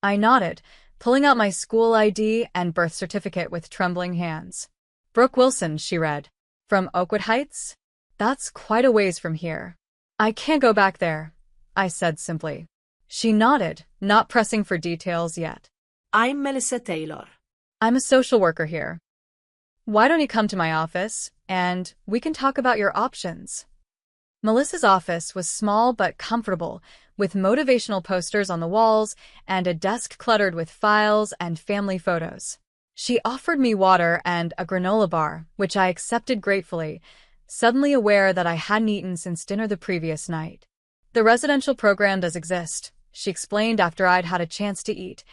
S1: I nodded, pulling out my school ID and birth certificate with trembling hands. "Brooke Wilson," she read. "From Oakwood Heights? That's quite a ways from here." "I can't go back there," I said simply. She nodded, not pressing for details yet.
S2: "I'm Melissa Taylor."
S1: "I'm a social worker here. Why don't you come to my office, and we can talk about your options?" Melissa's office was small but comfortable, with motivational posters on the walls and a desk cluttered with files and family photos. She offered me water and a granola bar, which I accepted gratefully, suddenly aware that I hadn't eaten since dinner the previous night. "The residential program does exist," she explained after I'd had a chance to eat,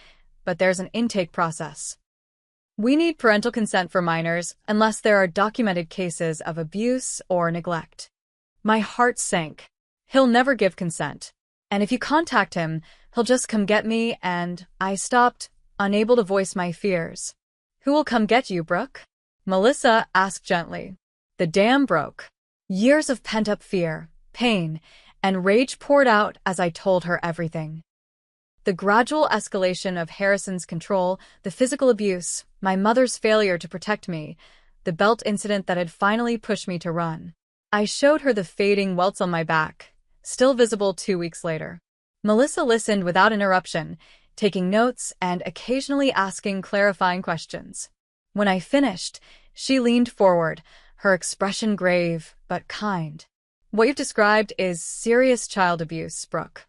S1: "but there's an intake process." We need parental consent for minors unless there are documented cases of abuse or neglect. My heart sank. He'll never give consent. And if you contact him, he'll just come get me, and I stopped, unable to voice my fears. Who will come get you, Brooke? Melissa asked gently. The dam broke. Years of pent-up fear, pain, and rage poured out as I told her everything. The gradual escalation of Harrison's control, the physical abuse, my mother's failure to protect me, the belt incident that had finally pushed me to run. I showed her the fading welts on my back, still visible 2 weeks later. Melissa listened without interruption, taking notes and occasionally asking clarifying questions. When I finished, she leaned forward, her expression grave but kind. What you've described is serious child abuse, Brooke.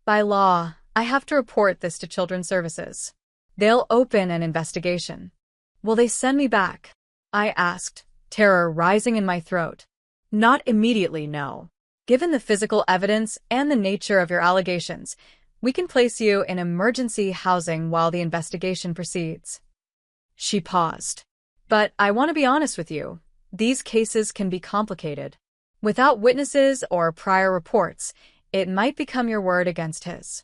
S1: By law, I have to report this to Children's Services. They'll open an investigation. Will they send me back? I asked, terror rising in my throat. Not immediately, no. Given the physical evidence and the nature of your allegations, we can place you in emergency housing while the investigation proceeds. She paused. But I want to be honest with you. These cases can be complicated. Without witnesses or prior reports, it might become your word against his.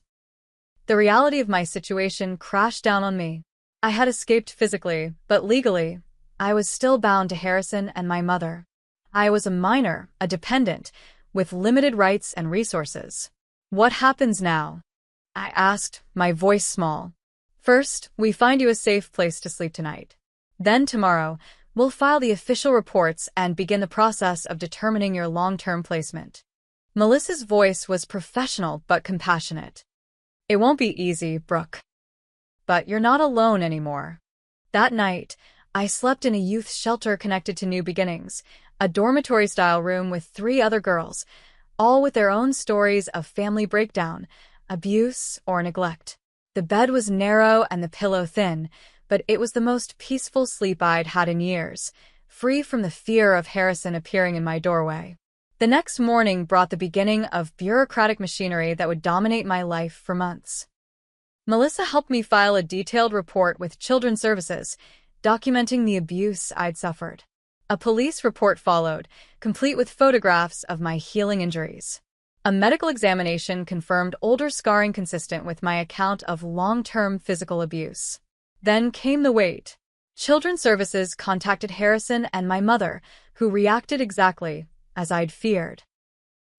S1: The reality of my situation crashed down on me. I had escaped physically, but legally, I was still bound to Harrison and my mother. I was a minor, a dependent, with limited rights and resources. What happens now? I asked, my voice small. First, we find you a safe place to sleep tonight. Then tomorrow, we'll file the official reports and begin the process of determining your long-term placement. Melissa's voice was professional but compassionate. It won't be easy, Brooke. But you're not alone anymore. That night, I slept in a youth shelter connected to New Beginnings, a dormitory-style room with 3 other girls, all with their own stories of family breakdown, abuse, or neglect. The bed was narrow and the pillow thin, but it was the most peaceful sleep I'd had in years, free from the fear of Harrison appearing in my doorway. The next morning brought the beginning of bureaucratic machinery that would dominate my life for months. Melissa helped me file a detailed report with Children's Services, documenting the abuse I'd suffered. A police report followed, complete with photographs of my healing injuries. A medical examination confirmed older scarring consistent with my account of long-term physical abuse. Then came the wait. Children's Services contacted Harrison and my mother, who reacted exactly as I'd feared.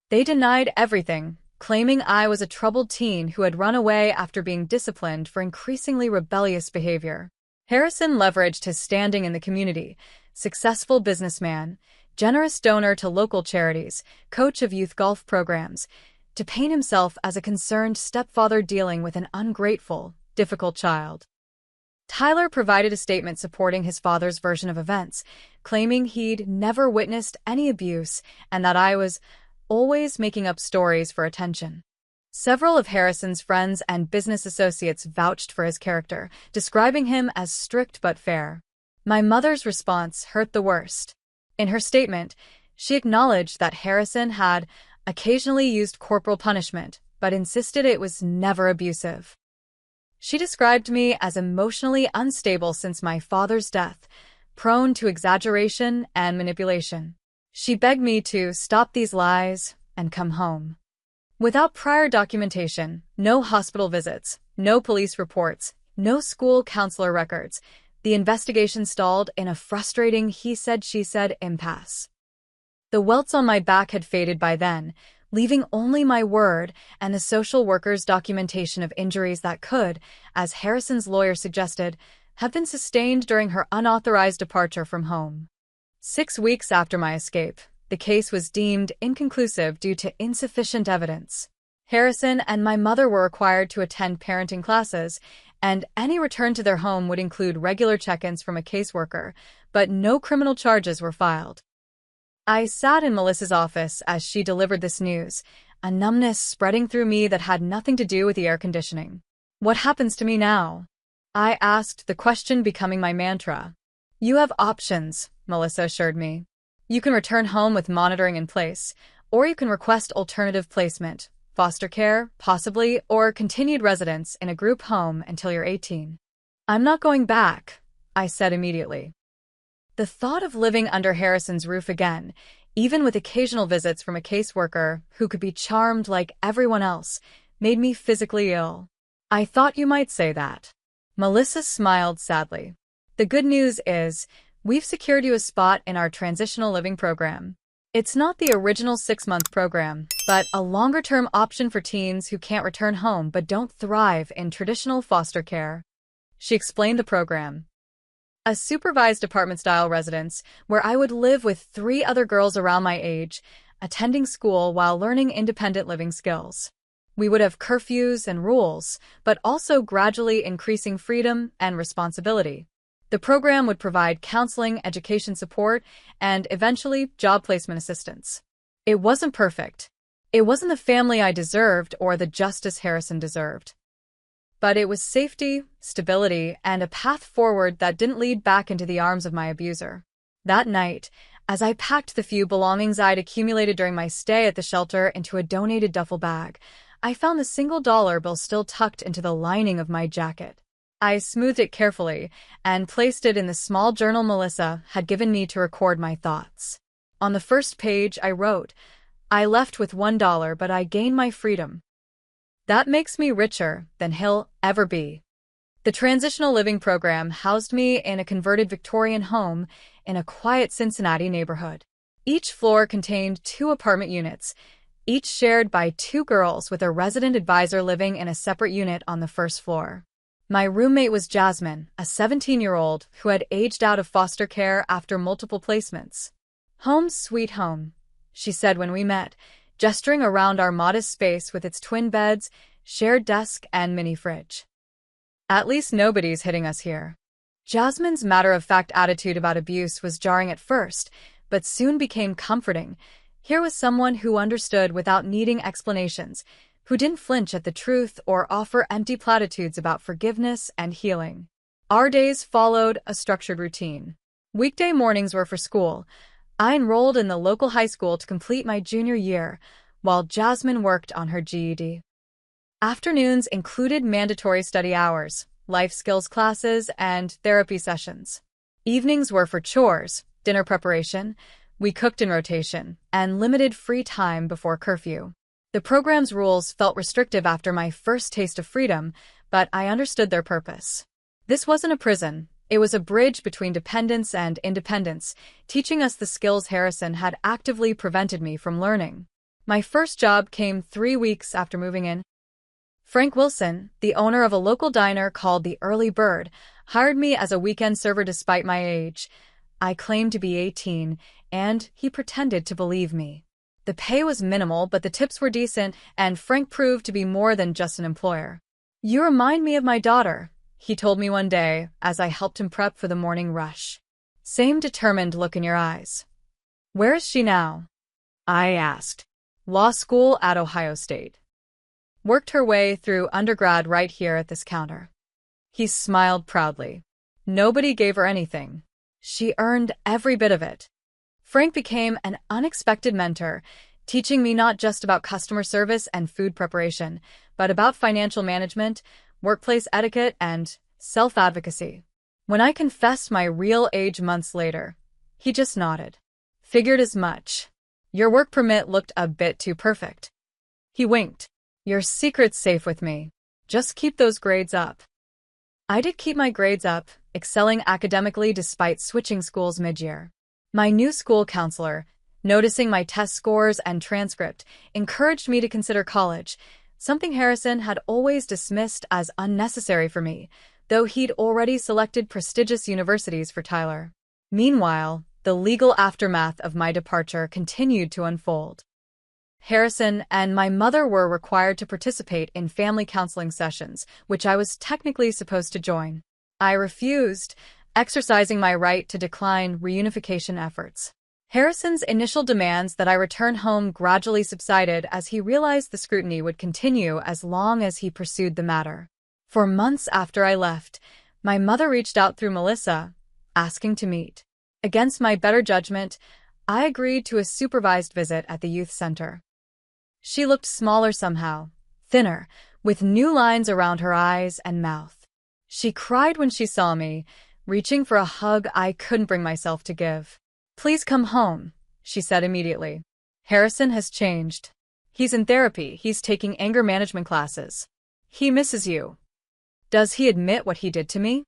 S1: They denied everything, claiming I was a troubled teen who had run away after being disciplined for increasingly rebellious behavior. Harrison leveraged his standing in the community, successful businessman, generous donor to local charities, coach of youth golf programs, to paint himself as a concerned stepfather dealing with an ungrateful, difficult child. Tyler provided a statement supporting his father's version of events, claiming he'd never witnessed any abuse and that I was always making up stories for attention. Several of Harrison's friends and business associates vouched for his character, describing him as strict but fair. My mother's response hurt the worst. In her statement, she acknowledged that Harrison had occasionally used corporal punishment, but insisted it was never abusive. She described me as emotionally unstable since my father's death, prone to exaggeration and manipulation. She begged me to stop these lies and come home. Without prior documentation, no hospital visits, no police reports, no school counselor records, the investigation stalled in a frustrating he-said-she-said impasse. The welts on my back had faded by then, leaving only my word and the social worker's documentation of injuries that could, as Harrison's lawyer suggested, have been sustained during her unauthorized departure from home. 6 weeks after my escape, the case was deemed inconclusive due to insufficient evidence. Harrison and my mother were required to attend parenting classes, and any return to their home would include regular check-ins from a caseworker, but no criminal charges were filed. I sat in Melissa's office as she delivered this news, a numbness spreading through me that had nothing to do with the air conditioning. What happens to me now? I asked, the question becoming my mantra. You have options, Melissa assured me. You can return home with monitoring in place, or you can request alternative placement, foster care, possibly, or continued residence in a group home until you're 18. I'm not going back, I said immediately. The thought of living under Harrison's roof again, even with occasional visits from a caseworker who could be charmed like everyone else, made me physically ill. I thought you might say that. Melissa smiled sadly. The good news is, we've secured you a spot in our transitional living program. It's not the original 6-month program, but a longer-term option for teens who can't return home but don't thrive in traditional foster care. She explained the program. A supervised apartment-style residence where I would live with 3 other girls around my age, attending school while learning independent living skills. We would have curfews and rules, but also gradually increasing freedom and responsibility. The program would provide counseling, education support, and eventually job placement assistance. It wasn't perfect. It wasn't the family I deserved or the justice Harrison deserved. But it was safety, stability, and a path forward that didn't lead back into the arms of my abuser. That night, as I packed the few belongings I'd accumulated during my stay at the shelter into a donated duffel bag, I found the single dollar bill still tucked into the lining of my jacket. I smoothed it carefully and placed it in the small journal Melissa had given me to record my thoughts. On the first page, I wrote, "I left with $1, but I gained my freedom. That makes me richer than he'll ever be." The transitional living program housed me in a converted Victorian home in a quiet Cincinnati neighborhood. Each floor contained 2 apartment units, each shared by 2 girls with a resident advisor living in a separate unit on the first floor. My roommate was Jasmine, a 17-year-old who had aged out of foster care after multiple placements. "Home sweet home," she said when we met, gesturing around our modest space with its twin beds, shared desk, and mini fridge. "At least nobody's hitting us here." Jasmine's matter-of-fact attitude about abuse was jarring at first, but soon became comforting. Here was someone who understood without needing explanations, who didn't flinch at the truth or offer empty platitudes about forgiveness and healing. Our days followed a structured routine. Weekday mornings were for school. I enrolled in the local high school to complete my junior year, while Jasmine worked on her GED. Afternoons included mandatory study hours, life skills classes, and therapy sessions. Evenings were for chores, dinner preparation, we cooked in rotation, and limited free time before curfew. The program's rules felt restrictive after my first taste of freedom, but I understood their purpose. This wasn't a prison. It was a bridge between dependence and independence, teaching us the skills Harrison had actively prevented me from learning. My first job came 3 weeks after moving in. Frank Wilson, the owner of a local diner called the Early Bird, hired me as a weekend server despite my age. I claimed to be 18, and he pretended to believe me. The pay was minimal, but the tips were decent, and Frank proved to be more than just an employer. "You remind me of my daughter," he told me one day as I helped him prep for the morning rush. "Same determined look in your eyes." "Where is she now?" I asked. "Law school at Ohio State. Worked her way through undergrad right here at this counter." He smiled proudly. "Nobody gave her anything. She earned every bit of it." Frank became an unexpected mentor, teaching me not just about customer service and food preparation, but about financial management, workplace etiquette, and self-advocacy. When I confessed my real age months later, he just nodded. "Figured as much. Your work permit looked a bit too perfect." He winked. "Your secret's safe with me. Just keep those grades up." I did keep my grades up, excelling academically despite switching schools mid-year. My new school counselor, noticing my test scores and transcript, encouraged me to consider college, something Harrison had always dismissed as unnecessary for me, though he'd already selected prestigious universities for Tyler. Meanwhile, the legal aftermath of my departure continued to unfold. Harrison and my mother were required to participate in family counseling sessions, which I was technically supposed to join. I refused, exercising my right to decline reunification efforts. Harrison's initial demands that I return home gradually subsided as he realized the scrutiny would continue as long as he pursued the matter. For months after I left, my mother reached out through Melissa, asking to meet. Against my better judgment, I agreed to a supervised visit at the youth center. She looked smaller somehow, thinner, with new lines around her eyes and mouth. She cried when she saw me, reaching for a hug I couldn't bring myself to give. "Please come home," she said immediately. "Harrison has changed. He's in therapy, he's taking anger management classes. He misses you." "Does he admit what he did to me?"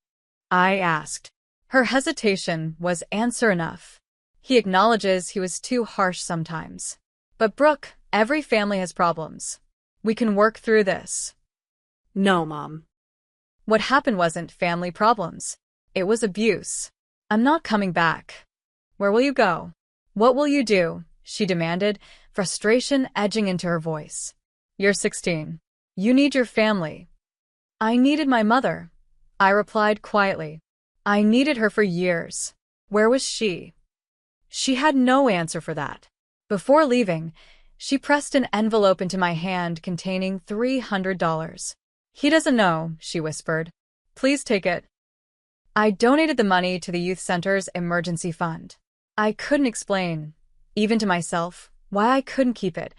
S1: I asked. Her hesitation was answer enough. "He acknowledges he was too harsh sometimes. But Brooke, every family has problems. We can work through this."
S2: No, Mom.
S1: What happened wasn't family problems. It was abuse. "I'm not coming back." "Where will you go? What will you do?" she demanded, frustration edging into her voice. "You're 16. You need your family." "I needed my mother," I replied quietly. "I needed her for years. Where was she?" She had no answer for that. Before leaving, she pressed an envelope into my hand containing $300. "He doesn't know," she whispered. "Please take it." I donated the money to the youth center's emergency fund. I couldn't explain, even to myself, why I couldn't keep it,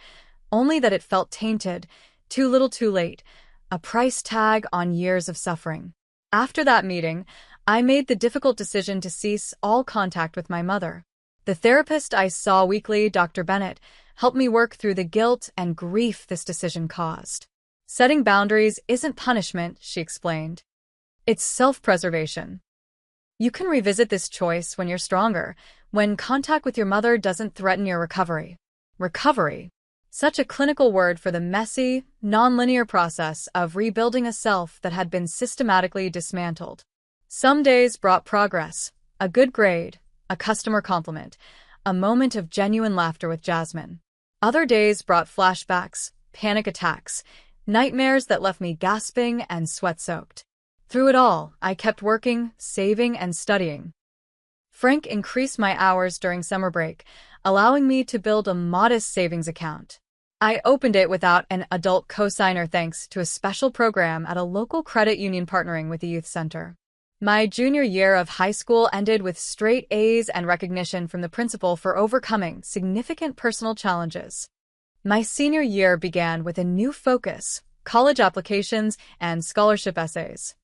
S1: only that it felt tainted, too little too late, a price tag on years of suffering. After that meeting, I made the difficult decision to cease all contact with my mother. The therapist I saw weekly, Dr. Bennett, helped me work through the guilt and grief this decision caused. "Setting boundaries isn't punishment," she explained. "It's self-preservation. You can revisit this choice when you're stronger, when contact with your mother doesn't threaten your recovery." Recovery. Such a clinical word for the messy, non-linear process of rebuilding a self that had been systematically dismantled. Some days brought progress, a good grade, a customer compliment, a moment of genuine laughter with Jasmine. Other days brought flashbacks, panic attacks, nightmares that left me gasping and sweat-soaked. Through it all, I kept working, saving, and studying. Frank increased my hours during summer break, allowing me to build a modest savings account. I opened it without an adult cosigner thanks to a special program at a local credit union partnering with the youth center. My junior year of high school ended with straight A's and recognition from the principal for overcoming significant personal challenges. My senior year began with a new focus: college applications and scholarship essays.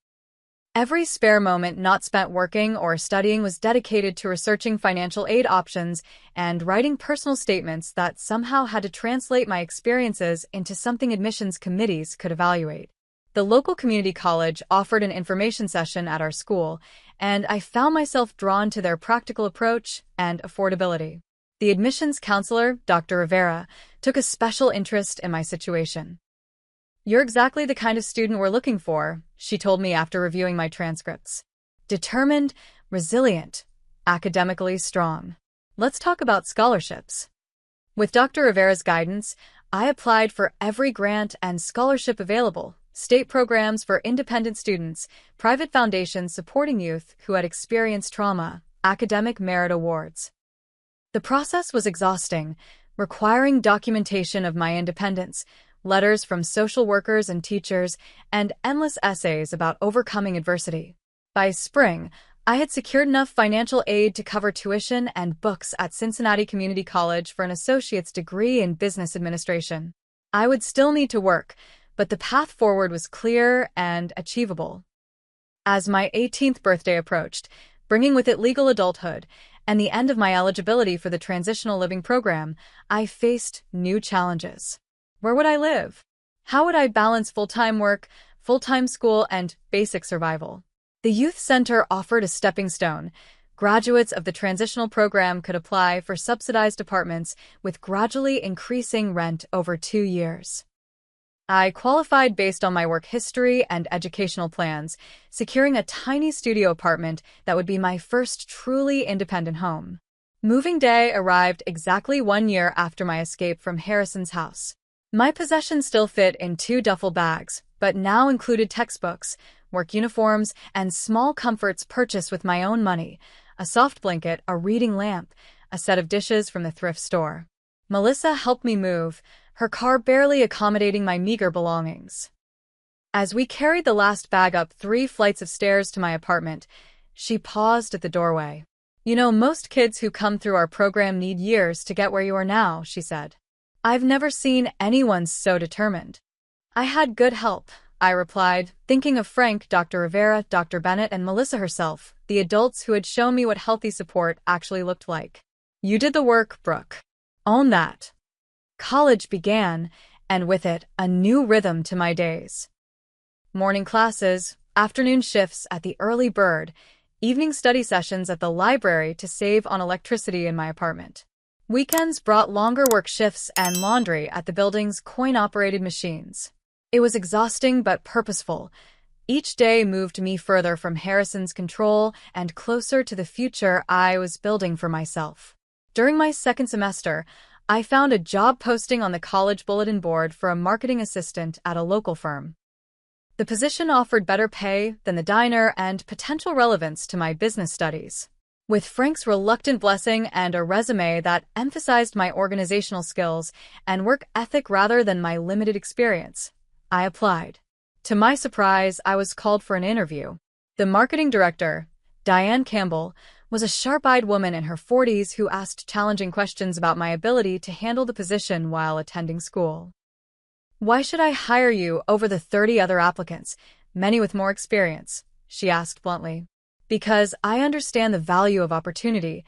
S1: Every spare moment not spent working or studying was dedicated to researching financial aid options and writing personal statements that somehow had to translate my experiences into something admissions committees could evaluate. The local community college offered an information session at our school, and I found myself drawn to their practical approach and affordability. The admissions counselor, Dr. Rivera, took a special interest in my situation. "You're exactly the kind of student we're looking for," she told me after reviewing my transcripts. "Determined, resilient, academically strong. Let's talk about scholarships." With Dr. Rivera's guidance, I applied for every grant and scholarship available: state programs for independent students, private foundations supporting youth who had experienced trauma, academic merit awards. The process was exhausting, requiring documentation of my independence, letters from social workers and teachers, and endless essays about overcoming adversity. By spring, I had secured enough financial aid to cover tuition and books at Cincinnati Community College for an associate's degree in business administration. I would still need to work, but the path forward was clear and achievable. As my 18th birthday approached, bringing with it legal adulthood and the end of my eligibility for the transitional living program, I faced new challenges. Where would I live? How would I balance full-time work, full-time school, and basic survival? The youth center offered a stepping stone. Graduates of the transitional program could apply for subsidized apartments with gradually increasing rent over 2 years. I qualified based on my work history and educational plans, securing a tiny studio apartment that would be my first truly independent home. Moving day arrived exactly 1 year after my escape from Harrison's house. My possessions still fit in 2 duffel bags, but now included textbooks, work uniforms, and small comforts purchased with my own money: a soft blanket, a reading lamp, a set of dishes from the thrift store. Melissa helped me move, her car barely accommodating my meager belongings. As we carried the last bag up 3 flights of stairs to my apartment, she paused at the doorway. "You know, most kids who come through our program need years to get where you are now," she said. "I've never seen anyone so determined." I had good help. I replied, thinking of Frank, Dr. Rivera, Dr. Bennett, and Melissa herself, the adults who had shown me what healthy support actually looked like. You did the work, Brooke. Own that. College began, and with it, a new rhythm to my days. Morning classes, afternoon shifts at the Early Bird, evening study sessions at the library to save on electricity in my apartment. Weekends brought longer work shifts and laundry at the building's coin-operated machines. It was exhausting but purposeful. Each day moved me further from Harrison's control and closer to the future I was building for myself. During my second semester, I found a job posting on the college bulletin board for a marketing assistant at a local firm. The position offered better pay than the diner and potential relevance to my business studies. With Frank's reluctant blessing and a resume that emphasized my organizational skills and work ethic rather than my limited experience, I applied. To my surprise, I was called for an interview. The marketing director, Diane Campbell, was a sharp-eyed woman in her 40s who asked challenging questions about my ability to handle the position while attending school. "Why should I hire you over the 30 other applicants, many with more experience?" she asked bluntly. "Because I understand the value of opportunity,"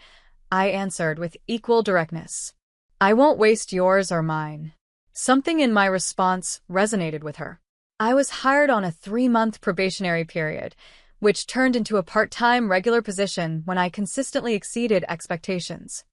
S1: I answered with equal directness. "I won't waste yours or mine." Something in my response resonated with her. I was hired on a 3-month probationary period, which turned into a part-time regular position when I consistently exceeded expectations.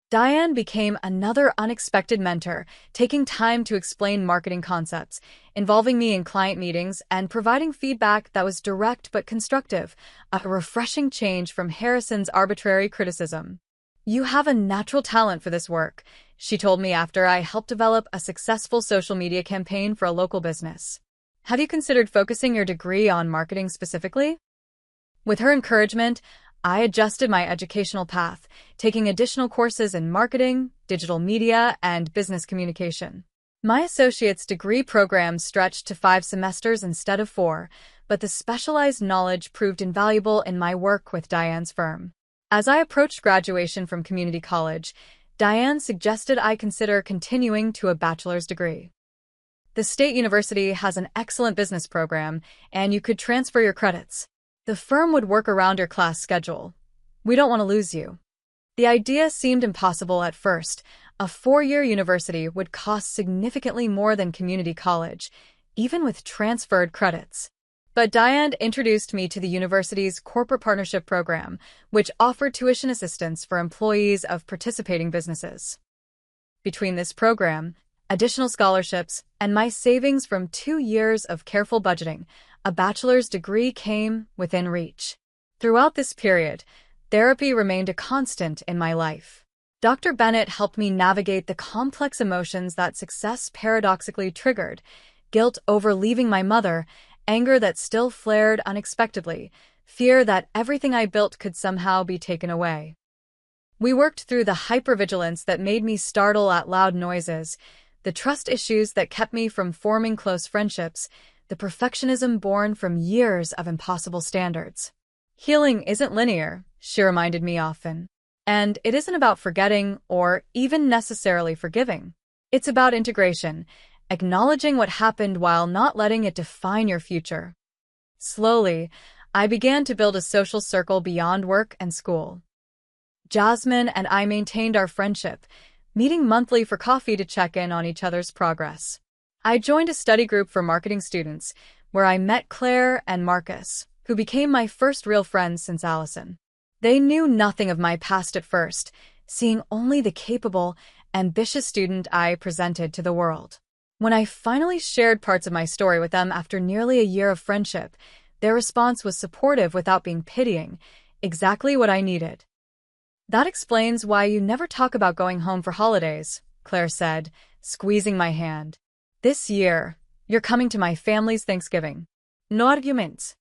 S1: Diane became another unexpected mentor, taking time to explain marketing concepts, involving me in client meetings, and providing feedback that was direct but constructive, a refreshing change from Harrison's arbitrary criticism. "You have a natural talent for this work," she told me after I helped develop a successful social media campaign for a local business. "Have you considered focusing your degree on marketing specifically?" With her encouragement, I adjusted my educational path, taking additional courses in marketing, digital media, and business communication. My associate's degree program stretched to 5 semesters instead of 4, but the specialized knowledge proved invaluable in my work with Diane's firm. As I approached graduation from community college, Diane suggested I consider continuing to a bachelor's degree. "The state university has an excellent business program, and you could transfer your credits. The firm would work around your class schedule. We don't want to lose you." The idea seemed impossible at first. A 4-year university would cost significantly more than community college, even with transferred credits. But Diane introduced me to the university's corporate partnership program, which offered tuition assistance for employees of participating businesses. Between this program, additional scholarships, and my savings from 2 years of careful budgeting, a bachelor's degree came within reach. Throughout this period, therapy remained a constant in my life. Dr. Bennett helped me navigate the complex emotions that success paradoxically triggered: guilt over leaving my mother, anger that still flared unexpectedly, fear that everything I built could somehow be taken away. We worked through the hypervigilance that made me startle at loud noises, the trust issues that kept me from forming close friendships, the perfectionism born from years of impossible standards. "Healing isn't linear," she reminded me often. "And it isn't about forgetting or even necessarily forgiving. It's about integration, acknowledging what happened while not letting it define your future." Slowly, I began to build a social circle beyond work and school. Jasmine and I maintained our friendship, meeting monthly for coffee to check in on each other's progress. I joined a study group for marketing students, where I met Claire and Marcus, who became my first real friends since Allison. They knew nothing of my past at first, seeing only the capable, ambitious student I presented to the world. When I finally shared parts of my story with them after nearly a year of friendship, their response was supportive without being pitying, exactly what I needed. "That explains why you never talk about going home for holidays," Claire said, squeezing my hand. "This year, you're coming to my family's Thanksgiving. No arguments."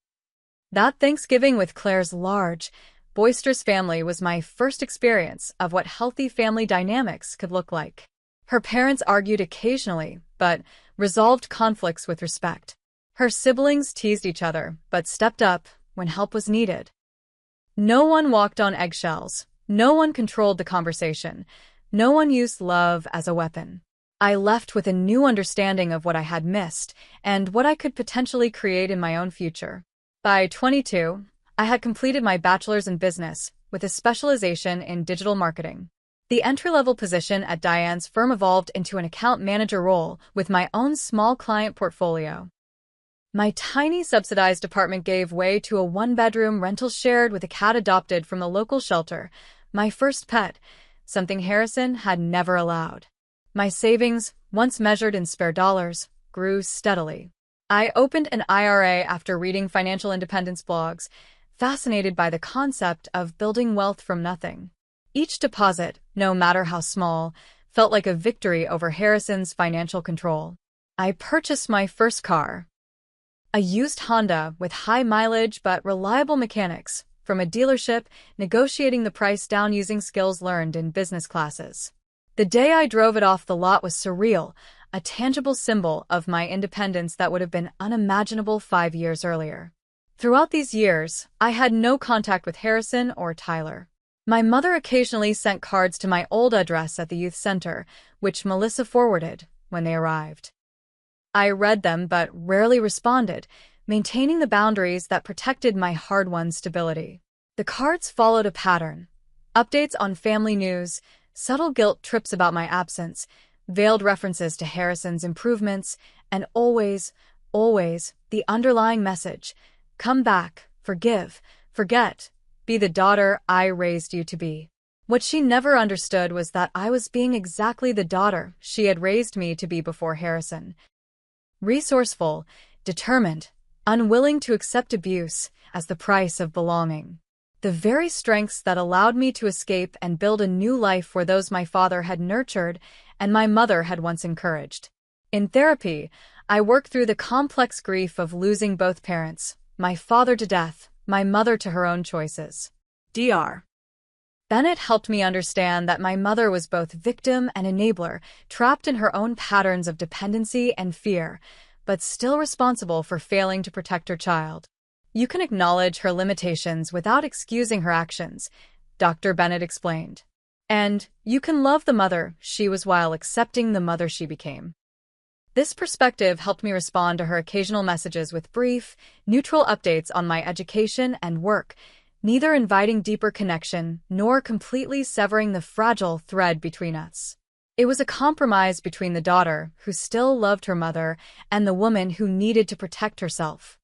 S1: That Thanksgiving with Claire's large, boisterous family was my first experience of what healthy family dynamics could look like. Her parents argued occasionally, but resolved conflicts with respect. Her siblings teased each other, but stepped up when help was needed. No one walked on eggshells. No one controlled the conversation. No one used love as a weapon. I left with a new understanding of what I had missed and what I could potentially create in my own future. By 22, I had completed my bachelor's in business with a specialization in digital marketing. The entry-level position at Diane's firm evolved into an account manager role with my own small client portfolio. My tiny subsidized apartment gave way to a one-bedroom rental shared with a cat adopted from the local shelter, my first pet, something Harrison had never allowed. My savings, once measured in spare dollars, grew steadily. I opened an IRA after reading financial independence blogs, fascinated by the concept of building wealth from nothing. Each deposit, no matter how small, felt like a victory over Harrison's financial control. I purchased my first car, a used Honda with high mileage but reliable mechanics, from a dealership, negotiating the price down using skills learned in business classes. The day I drove it off the lot was surreal, a tangible symbol of my independence that would have been unimaginable 5 years earlier. Throughout these years, I had no contact with Harrison or Tyler. My mother occasionally sent cards to my old address at the youth center, which Melissa forwarded when they arrived. I read them but rarely responded, maintaining the boundaries that protected my hard-won stability. The cards followed a pattern: updates on family news, subtle guilt trips about my absence, veiled references to Harrison's improvements, and always, the underlying message: come back, forgive, forget, be the daughter I raised you to be. What she never understood was that I was being exactly the daughter she had raised me to be before Harrison. Resourceful, determined, unwilling to accept abuse as the price of belonging. The very strengths that allowed me to escape and build a new life were those my father had nurtured and my mother had once encouraged. In therapy, I worked through the complex grief of losing both parents, my father to death, my mother to her own choices. Dr. Bennett helped me understand that my mother was both victim and enabler, trapped in her own patterns of dependency and fear, but still responsible for failing to protect her child. You can acknowledge her limitations without excusing her actions, Dr. Bennett explained. And you can love the mother she was while accepting the mother she became. This perspective helped me respond to her occasional messages with brief, neutral updates on my education and work, neither inviting deeper connection nor completely severing the fragile thread between us. It was a compromise between the daughter, who still loved her mother, and the woman who needed to protect herself.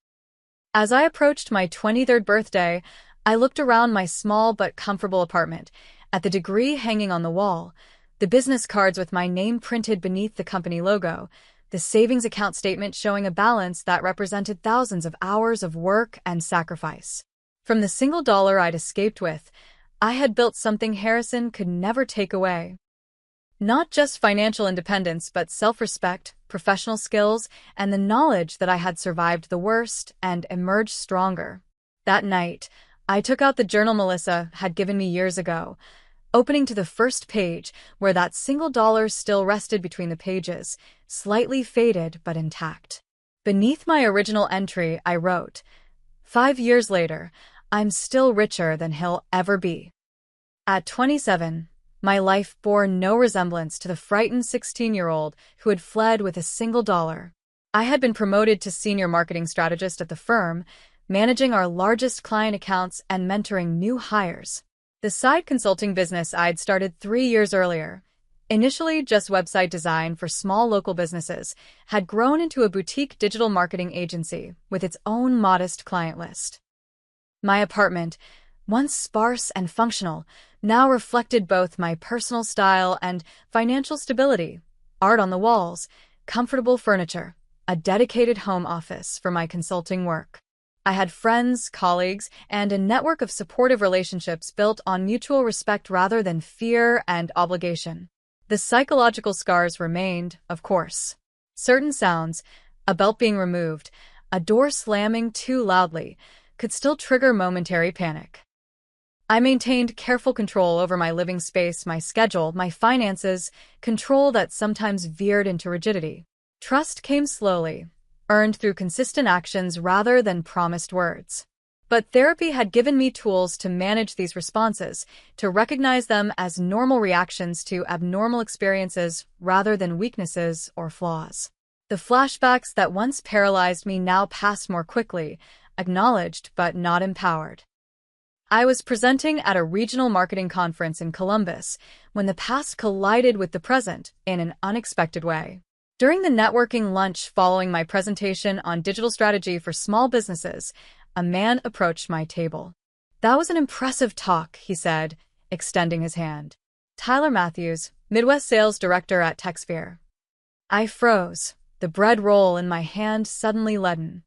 S1: As I approached my 23rd birthday, I looked around my small but comfortable apartment, at the degree hanging on the wall, the business cards with my name printed beneath the company logo, the savings account statement showing a balance that represented thousands of hours of work and sacrifice. From the single dollar I'd escaped with, I had built something Harrison could never take away. Not just financial independence, but self-respect, professional skills, and the knowledge that I had survived the worst and emerged stronger. That night, I took out the journal Melissa had given me years ago, opening to the first page where that single dollar still rested between the pages, slightly faded but intact. Beneath my original entry, I wrote, 5 years later, I'm still richer than he'll ever be. At 27, my life bore no resemblance to the frightened 16-year-old who had fled with a single dollar. I had been promoted to senior marketing strategist at the firm, managing our largest client accounts and mentoring new hires. The side consulting business I'd started 3 years earlier, initially just website design for small local businesses, had grown into a boutique digital marketing agency with its own modest client list. My apartment, once sparse and functional, now reflected both my personal style and financial stability. Art on the walls, comfortable furniture, a dedicated home office for my consulting work. I had friends, colleagues, and a network of supportive relationships built on mutual respect rather than fear and obligation. The psychological scars remained, of course. Certain sounds, a belt being removed, a door slamming too loudly, could still trigger momentary panic. I maintained careful control over my living space, my schedule, my finances, control that sometimes veered into rigidity. Trust came slowly, earned through consistent actions rather than promised words. But therapy had given me tools to manage these responses, to recognize them as normal reactions to abnormal experiences rather than weaknesses or flaws. The flashbacks that once paralyzed me now passed more quickly, acknowledged but not empowered. I was presenting at a regional marketing conference in Columbus when the past collided with the present in an unexpected way. During the networking lunch following my presentation on digital strategy for small businesses, a man approached my table. "That was an impressive talk," he said, extending his hand. "Tyler Matthews, Midwest Sales Director at TechSphere." I froze, the bread roll in my hand suddenly leaden.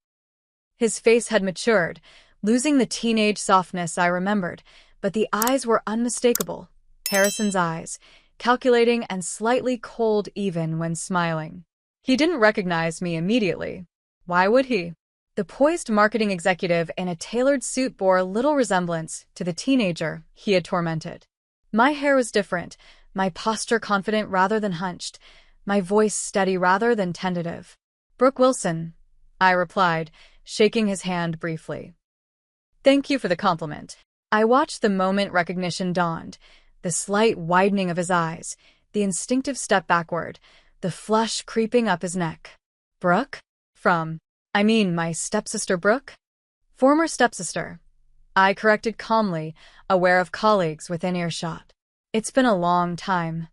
S1: His face had matured, losing the teenage softness I remembered, but the eyes were unmistakable. Harrison's eyes, calculating and slightly cold even when smiling. He didn't recognize me immediately. Why would he? The poised marketing executive in a tailored suit bore little resemblance to the teenager he had tormented. My hair was different, my posture confident rather than hunched, my voice steady rather than tentative. "Brooke Wilson," I replied, shaking his hand briefly. "Thank you for the compliment." I watched the moment recognition dawned, the slight widening of his eyes, the instinctive step backward, the flush creeping up his neck. "Brooke? My stepsister Brooke?" "Former stepsister," I corrected calmly, aware of colleagues within earshot. "It's been a long time."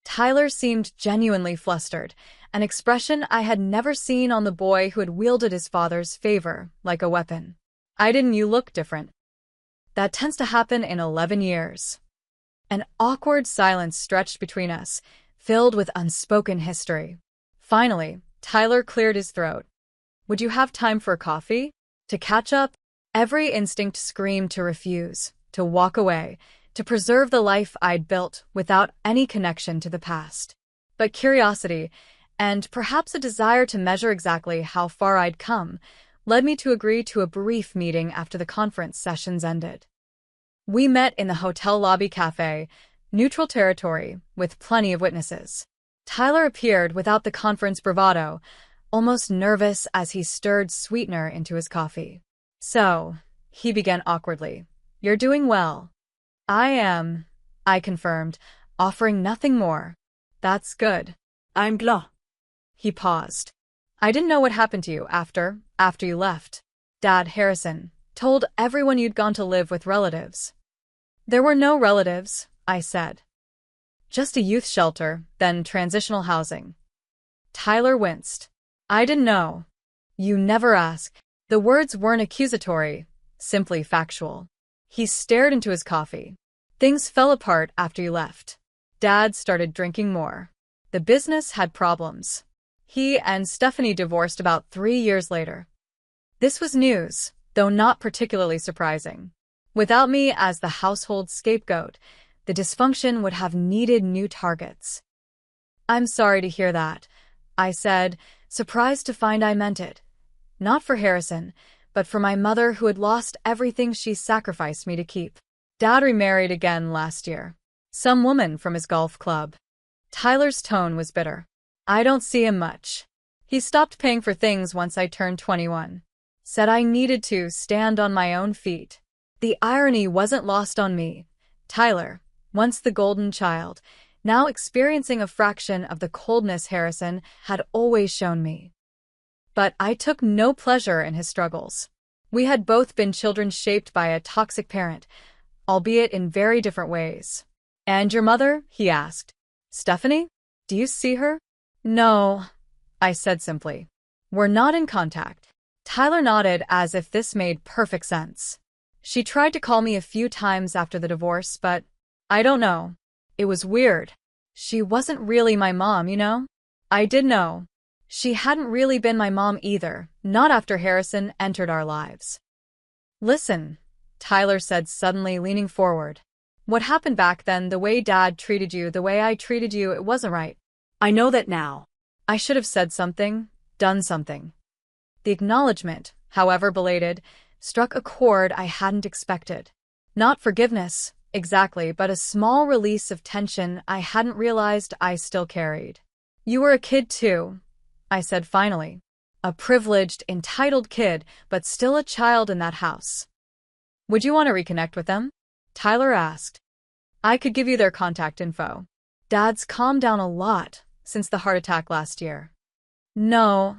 S1: Tyler seemed genuinely flustered, an expression I had never seen on the boy who had wielded his father's favor like a weapon. You look different." "That tends to happen in 11 years. An awkward silence stretched between us, filled with unspoken history. Finally, Tyler cleared his throat. "Would you have time for a coffee? To catch up?" Every instinct screamed to refuse, to walk away, to preserve the life I'd built without any connection to the past. But curiosity, and perhaps a desire to measure exactly how far I'd come, led me to agree to a brief meeting after the conference sessions ended. We met in the hotel lobby cafe, neutral territory, with plenty of witnesses. Tyler appeared without the conference bravado, almost nervous as he stirred sweetener into his coffee. "So," he began awkwardly, "you're doing well." "I am," I confirmed, offering nothing more. "That's good."
S2: I'm glad.
S1: He paused. "I didn't know what happened to you after you left. Dad, Harrison, told everyone you'd gone to live with relatives." "There were no relatives," I said. "Just a youth shelter, then transitional housing." Tyler winced. "I didn't know." "You never ask." The words weren't accusatory, simply factual. He stared into his coffee. "Things fell apart after you left. Dad started drinking more. The business had problems. He and Stephanie divorced about 3 years later." This was news, though not particularly surprising. Without me as the household scapegoat, the dysfunction would have needed new targets. "I'm sorry to hear that," I said, surprised to find I meant it. Not for Harrison, but for my mother who had lost everything she sacrificed me to keep. Dad remarried again last year. Some woman from his golf club. Tyler's tone was bitter. "I don't see him much. He stopped paying for things once I turned 21. Said I needed to stand on my own feet." The irony wasn't lost on me. Tyler, once the golden child, now experiencing a fraction of the coldness Harrison had always shown me. But I took no pleasure in his struggles. We had both been children shaped by a toxic parent, albeit in very different ways. "And your mother?" he asked. "Stephanie? Do you see her?" "No," I said simply. "We're not in contact." Tyler nodded as if this made perfect sense. "She tried to call me a few times after the divorce, but I don't know. It was weird. She wasn't really my mom, you know?" I did know. She hadn't really been my mom either, not after Harrison entered our lives. "Listen," Tyler said suddenly, leaning forward. "What happened back then, the way Dad treated you, the way I treated you, it wasn't right.
S2: I know that now."
S1: I should have said something, done something. The acknowledgement, however belated, struck a chord I hadn't expected. Not forgiveness, exactly, but a small release of tension I hadn't realized I still carried. "You were a kid too," I said finally. "A privileged, entitled kid, but still a child in that house. Would you want to reconnect with them? Tyler asked. I could give you their contact info. Dad's calmed down a lot since the heart attack last year. No,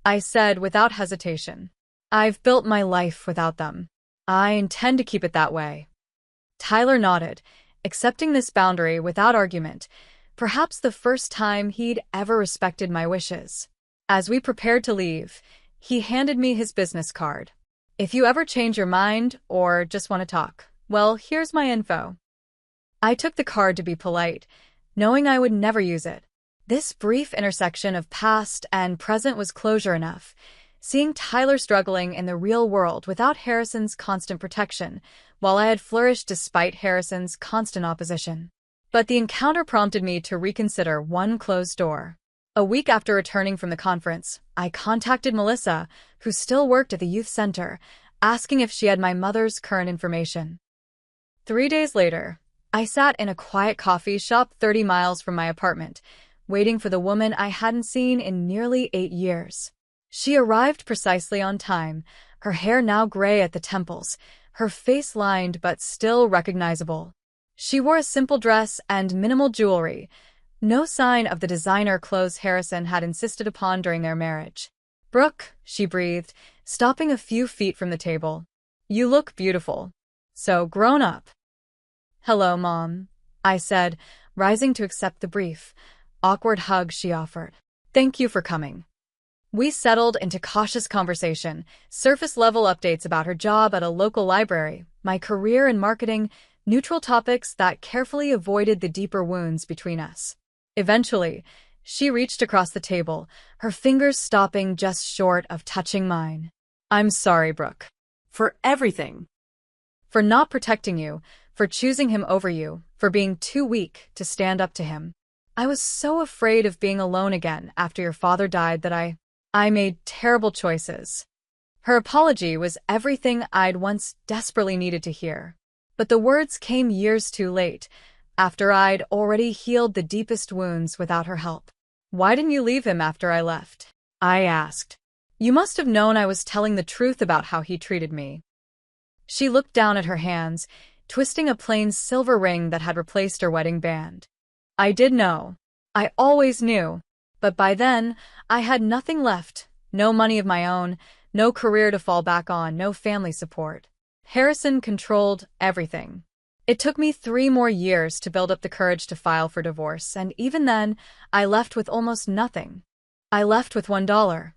S1: I said without hesitation. I've built my life without them. I intend to keep it that way. Tyler nodded, accepting this boundary without argument, perhaps the first time he'd ever respected my wishes. As we prepared to leave, he handed me his business card. If you ever change your mind or just want to talk, well, here's my info. I took the card to be polite, knowing I would never use it. This brief intersection of past and present was closure enough, seeing Tyler struggling in the real world without Harrison's constant protection, while I had flourished despite Harrison's constant opposition. But the encounter prompted me to reconsider one closed door. A week after returning from the conference, I contacted Melissa, who still worked at the youth center, asking if she had my mother's current information. 3 days later, I sat in a quiet coffee shop 30 miles from my apartment, waiting for the woman I hadn't seen in nearly 8 years. She arrived precisely on time, her hair now gray at the temples, her face lined but still recognizable. She wore a simple dress and minimal jewelry, no sign of the designer clothes Harrison had insisted upon during their marriage. Brooke, she breathed, stopping a few feet from the table. You look beautiful. So grown up. Hello, Mom, I said, rising to accept the brief, awkward hug she offered. Thank you for coming. We settled into cautious conversation, surface-level updates about her job at a local library, my career in marketing, neutral topics that carefully avoided the deeper wounds between us. Eventually, she reached across the table, her fingers stopping just short of touching mine. I'm sorry, Brooke.
S2: For everything.
S1: For not protecting you, for choosing him over you, for being too weak to stand up to him. I was so afraid of being alone again after your father died that I made terrible choices. Her apology was everything I'd once desperately needed to hear. But the words came years too late, after I'd already healed the deepest wounds without her help. Why didn't you leave him after I left? I asked. You must have known I was telling the truth about how he treated me. She looked down at her hands, twisting a plain silver ring that had replaced her wedding band. I did know. I always knew. But by then, I had nothing left, no money of my own, no career to fall back on, no family support. Harrison controlled everything. It took me 3 more years to build up the courage to file for divorce, and even then, I left with almost nothing. I left with $1,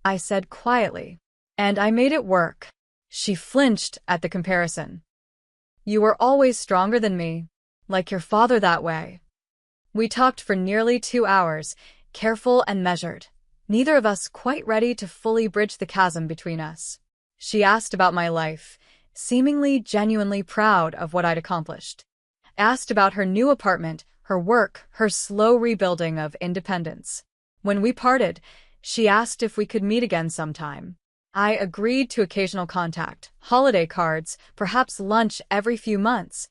S1: I said quietly. And I made it work. She flinched at the comparison. You were always stronger than me, like your father that way. We talked for nearly 2 hours, careful and measured, neither of us quite ready to fully bridge the chasm between us. She asked about my life, seemingly genuinely proud of what I'd accomplished. Asked about her new apartment, her work, her slow rebuilding of independence. When we parted, she asked if we could meet again sometime. I agreed to occasional contact, holiday cards, perhaps lunch every few months,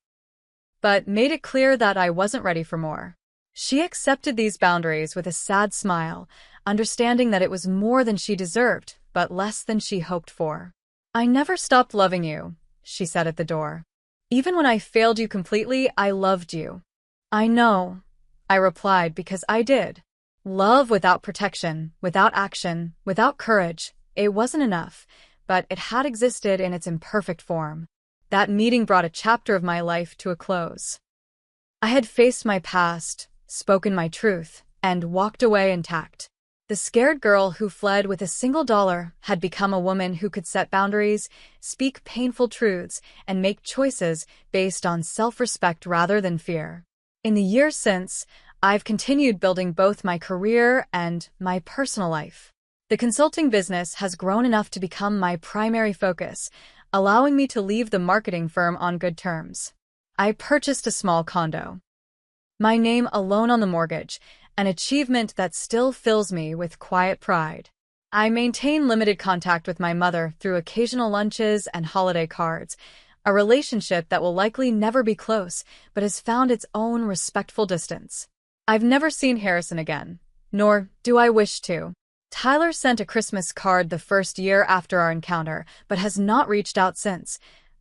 S1: but made it clear that I wasn't ready for more. She accepted these boundaries with a sad smile, understanding that it was more than she deserved, but less than she hoped for. I never stopped loving you, she said at the door. Even when I failed you completely, I loved you. I know, I replied, because I did. Love without protection, without action, without courage, it wasn't enough, but it had existed in its imperfect form. That meeting brought a chapter of my life to a close. I had faced my past, spoken my truth, and walked away intact. The scared girl who fled with a single dollar had become a woman who could set boundaries, speak painful truths, and make choices based on self-respect rather than fear. In the years since, I've continued building both my career and my personal life. The consulting business has grown enough to become my primary focus, allowing me to leave the marketing firm on good terms. I purchased a small condo. My name alone on the mortgage, an achievement that still fills me with quiet pride. I maintain limited contact with my mother through occasional lunches and holiday cards, a relationship that will likely never be close, but has found its own respectful distance. I've never seen Harrison again, nor do I wish to. Tyler sent a Christmas card the first year after our encounter, but has not reached out since.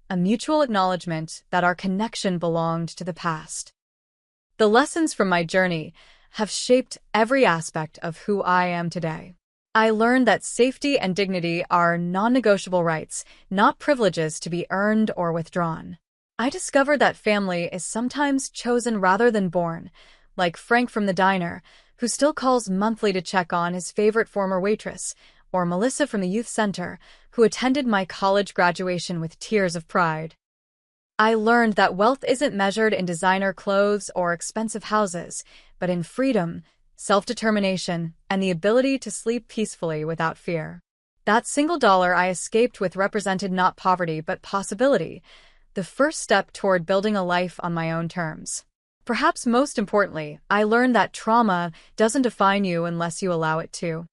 S1: a mutual acknowledgement that our connection belonged to the past. The lessons from my journey have shaped every aspect of who I am today. I learned that safety and dignity are non-negotiable rights, not privileges to be earned or withdrawn. I discovered that family is sometimes chosen rather than born, like Frank from the diner, who still calls monthly to check on his favorite former waitress, or Melissa from the youth center, who attended my college graduation with tears of pride. I learned that wealth isn't measured in designer clothes or expensive houses, but in freedom, self-determination, and the ability to sleep peacefully without fear. That single dollar I escaped with represented not poverty but possibility, the first step toward building a life on my own terms. Perhaps most importantly, I learned that trauma doesn't define you unless you allow it to.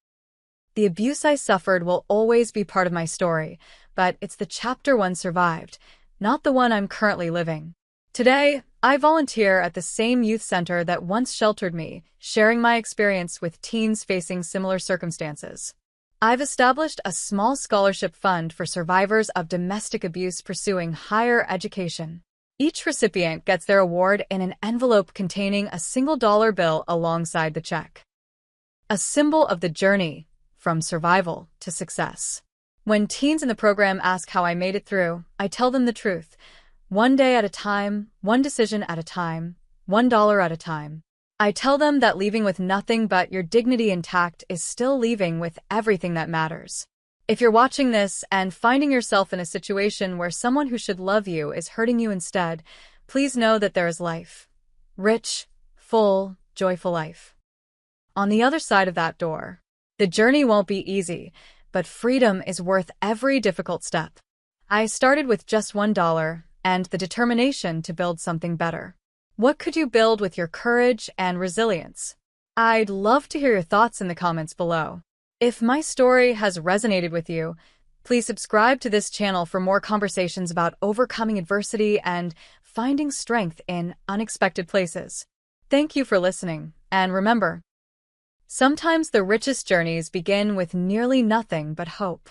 S1: The abuse I suffered will always be part of my story, but it's the chapter one survived, not the one I'm currently living. Today, I volunteer at the same youth center that once sheltered me, sharing my experience with teens facing similar circumstances. I've established a small scholarship fund for survivors of domestic abuse pursuing higher education. Each recipient gets their award in an envelope containing a single dollar bill alongside the check. A symbol of the journey from survival to success. When teens in the program ask how I made it through, I tell them the truth. One day at a time, one decision at a time, $1 at a time. I tell them that leaving with nothing but your dignity intact is still leaving with everything that matters. If you're watching this and finding yourself in a situation where someone who should love you is hurting you instead, please know that there is life. Rich, full, joyful life. On the other side of that door. The journey won't be easy, but freedom is worth every difficult step. I started with just $1 and the determination to build something better. What could you build with your courage and resilience? I'd love to hear your thoughts in the comments below. If my story has resonated with you, please subscribe to this channel for more conversations about overcoming adversity and finding strength in unexpected places. Thank you for listening, and remember, sometimes the richest journeys begin with nearly nothing but hope.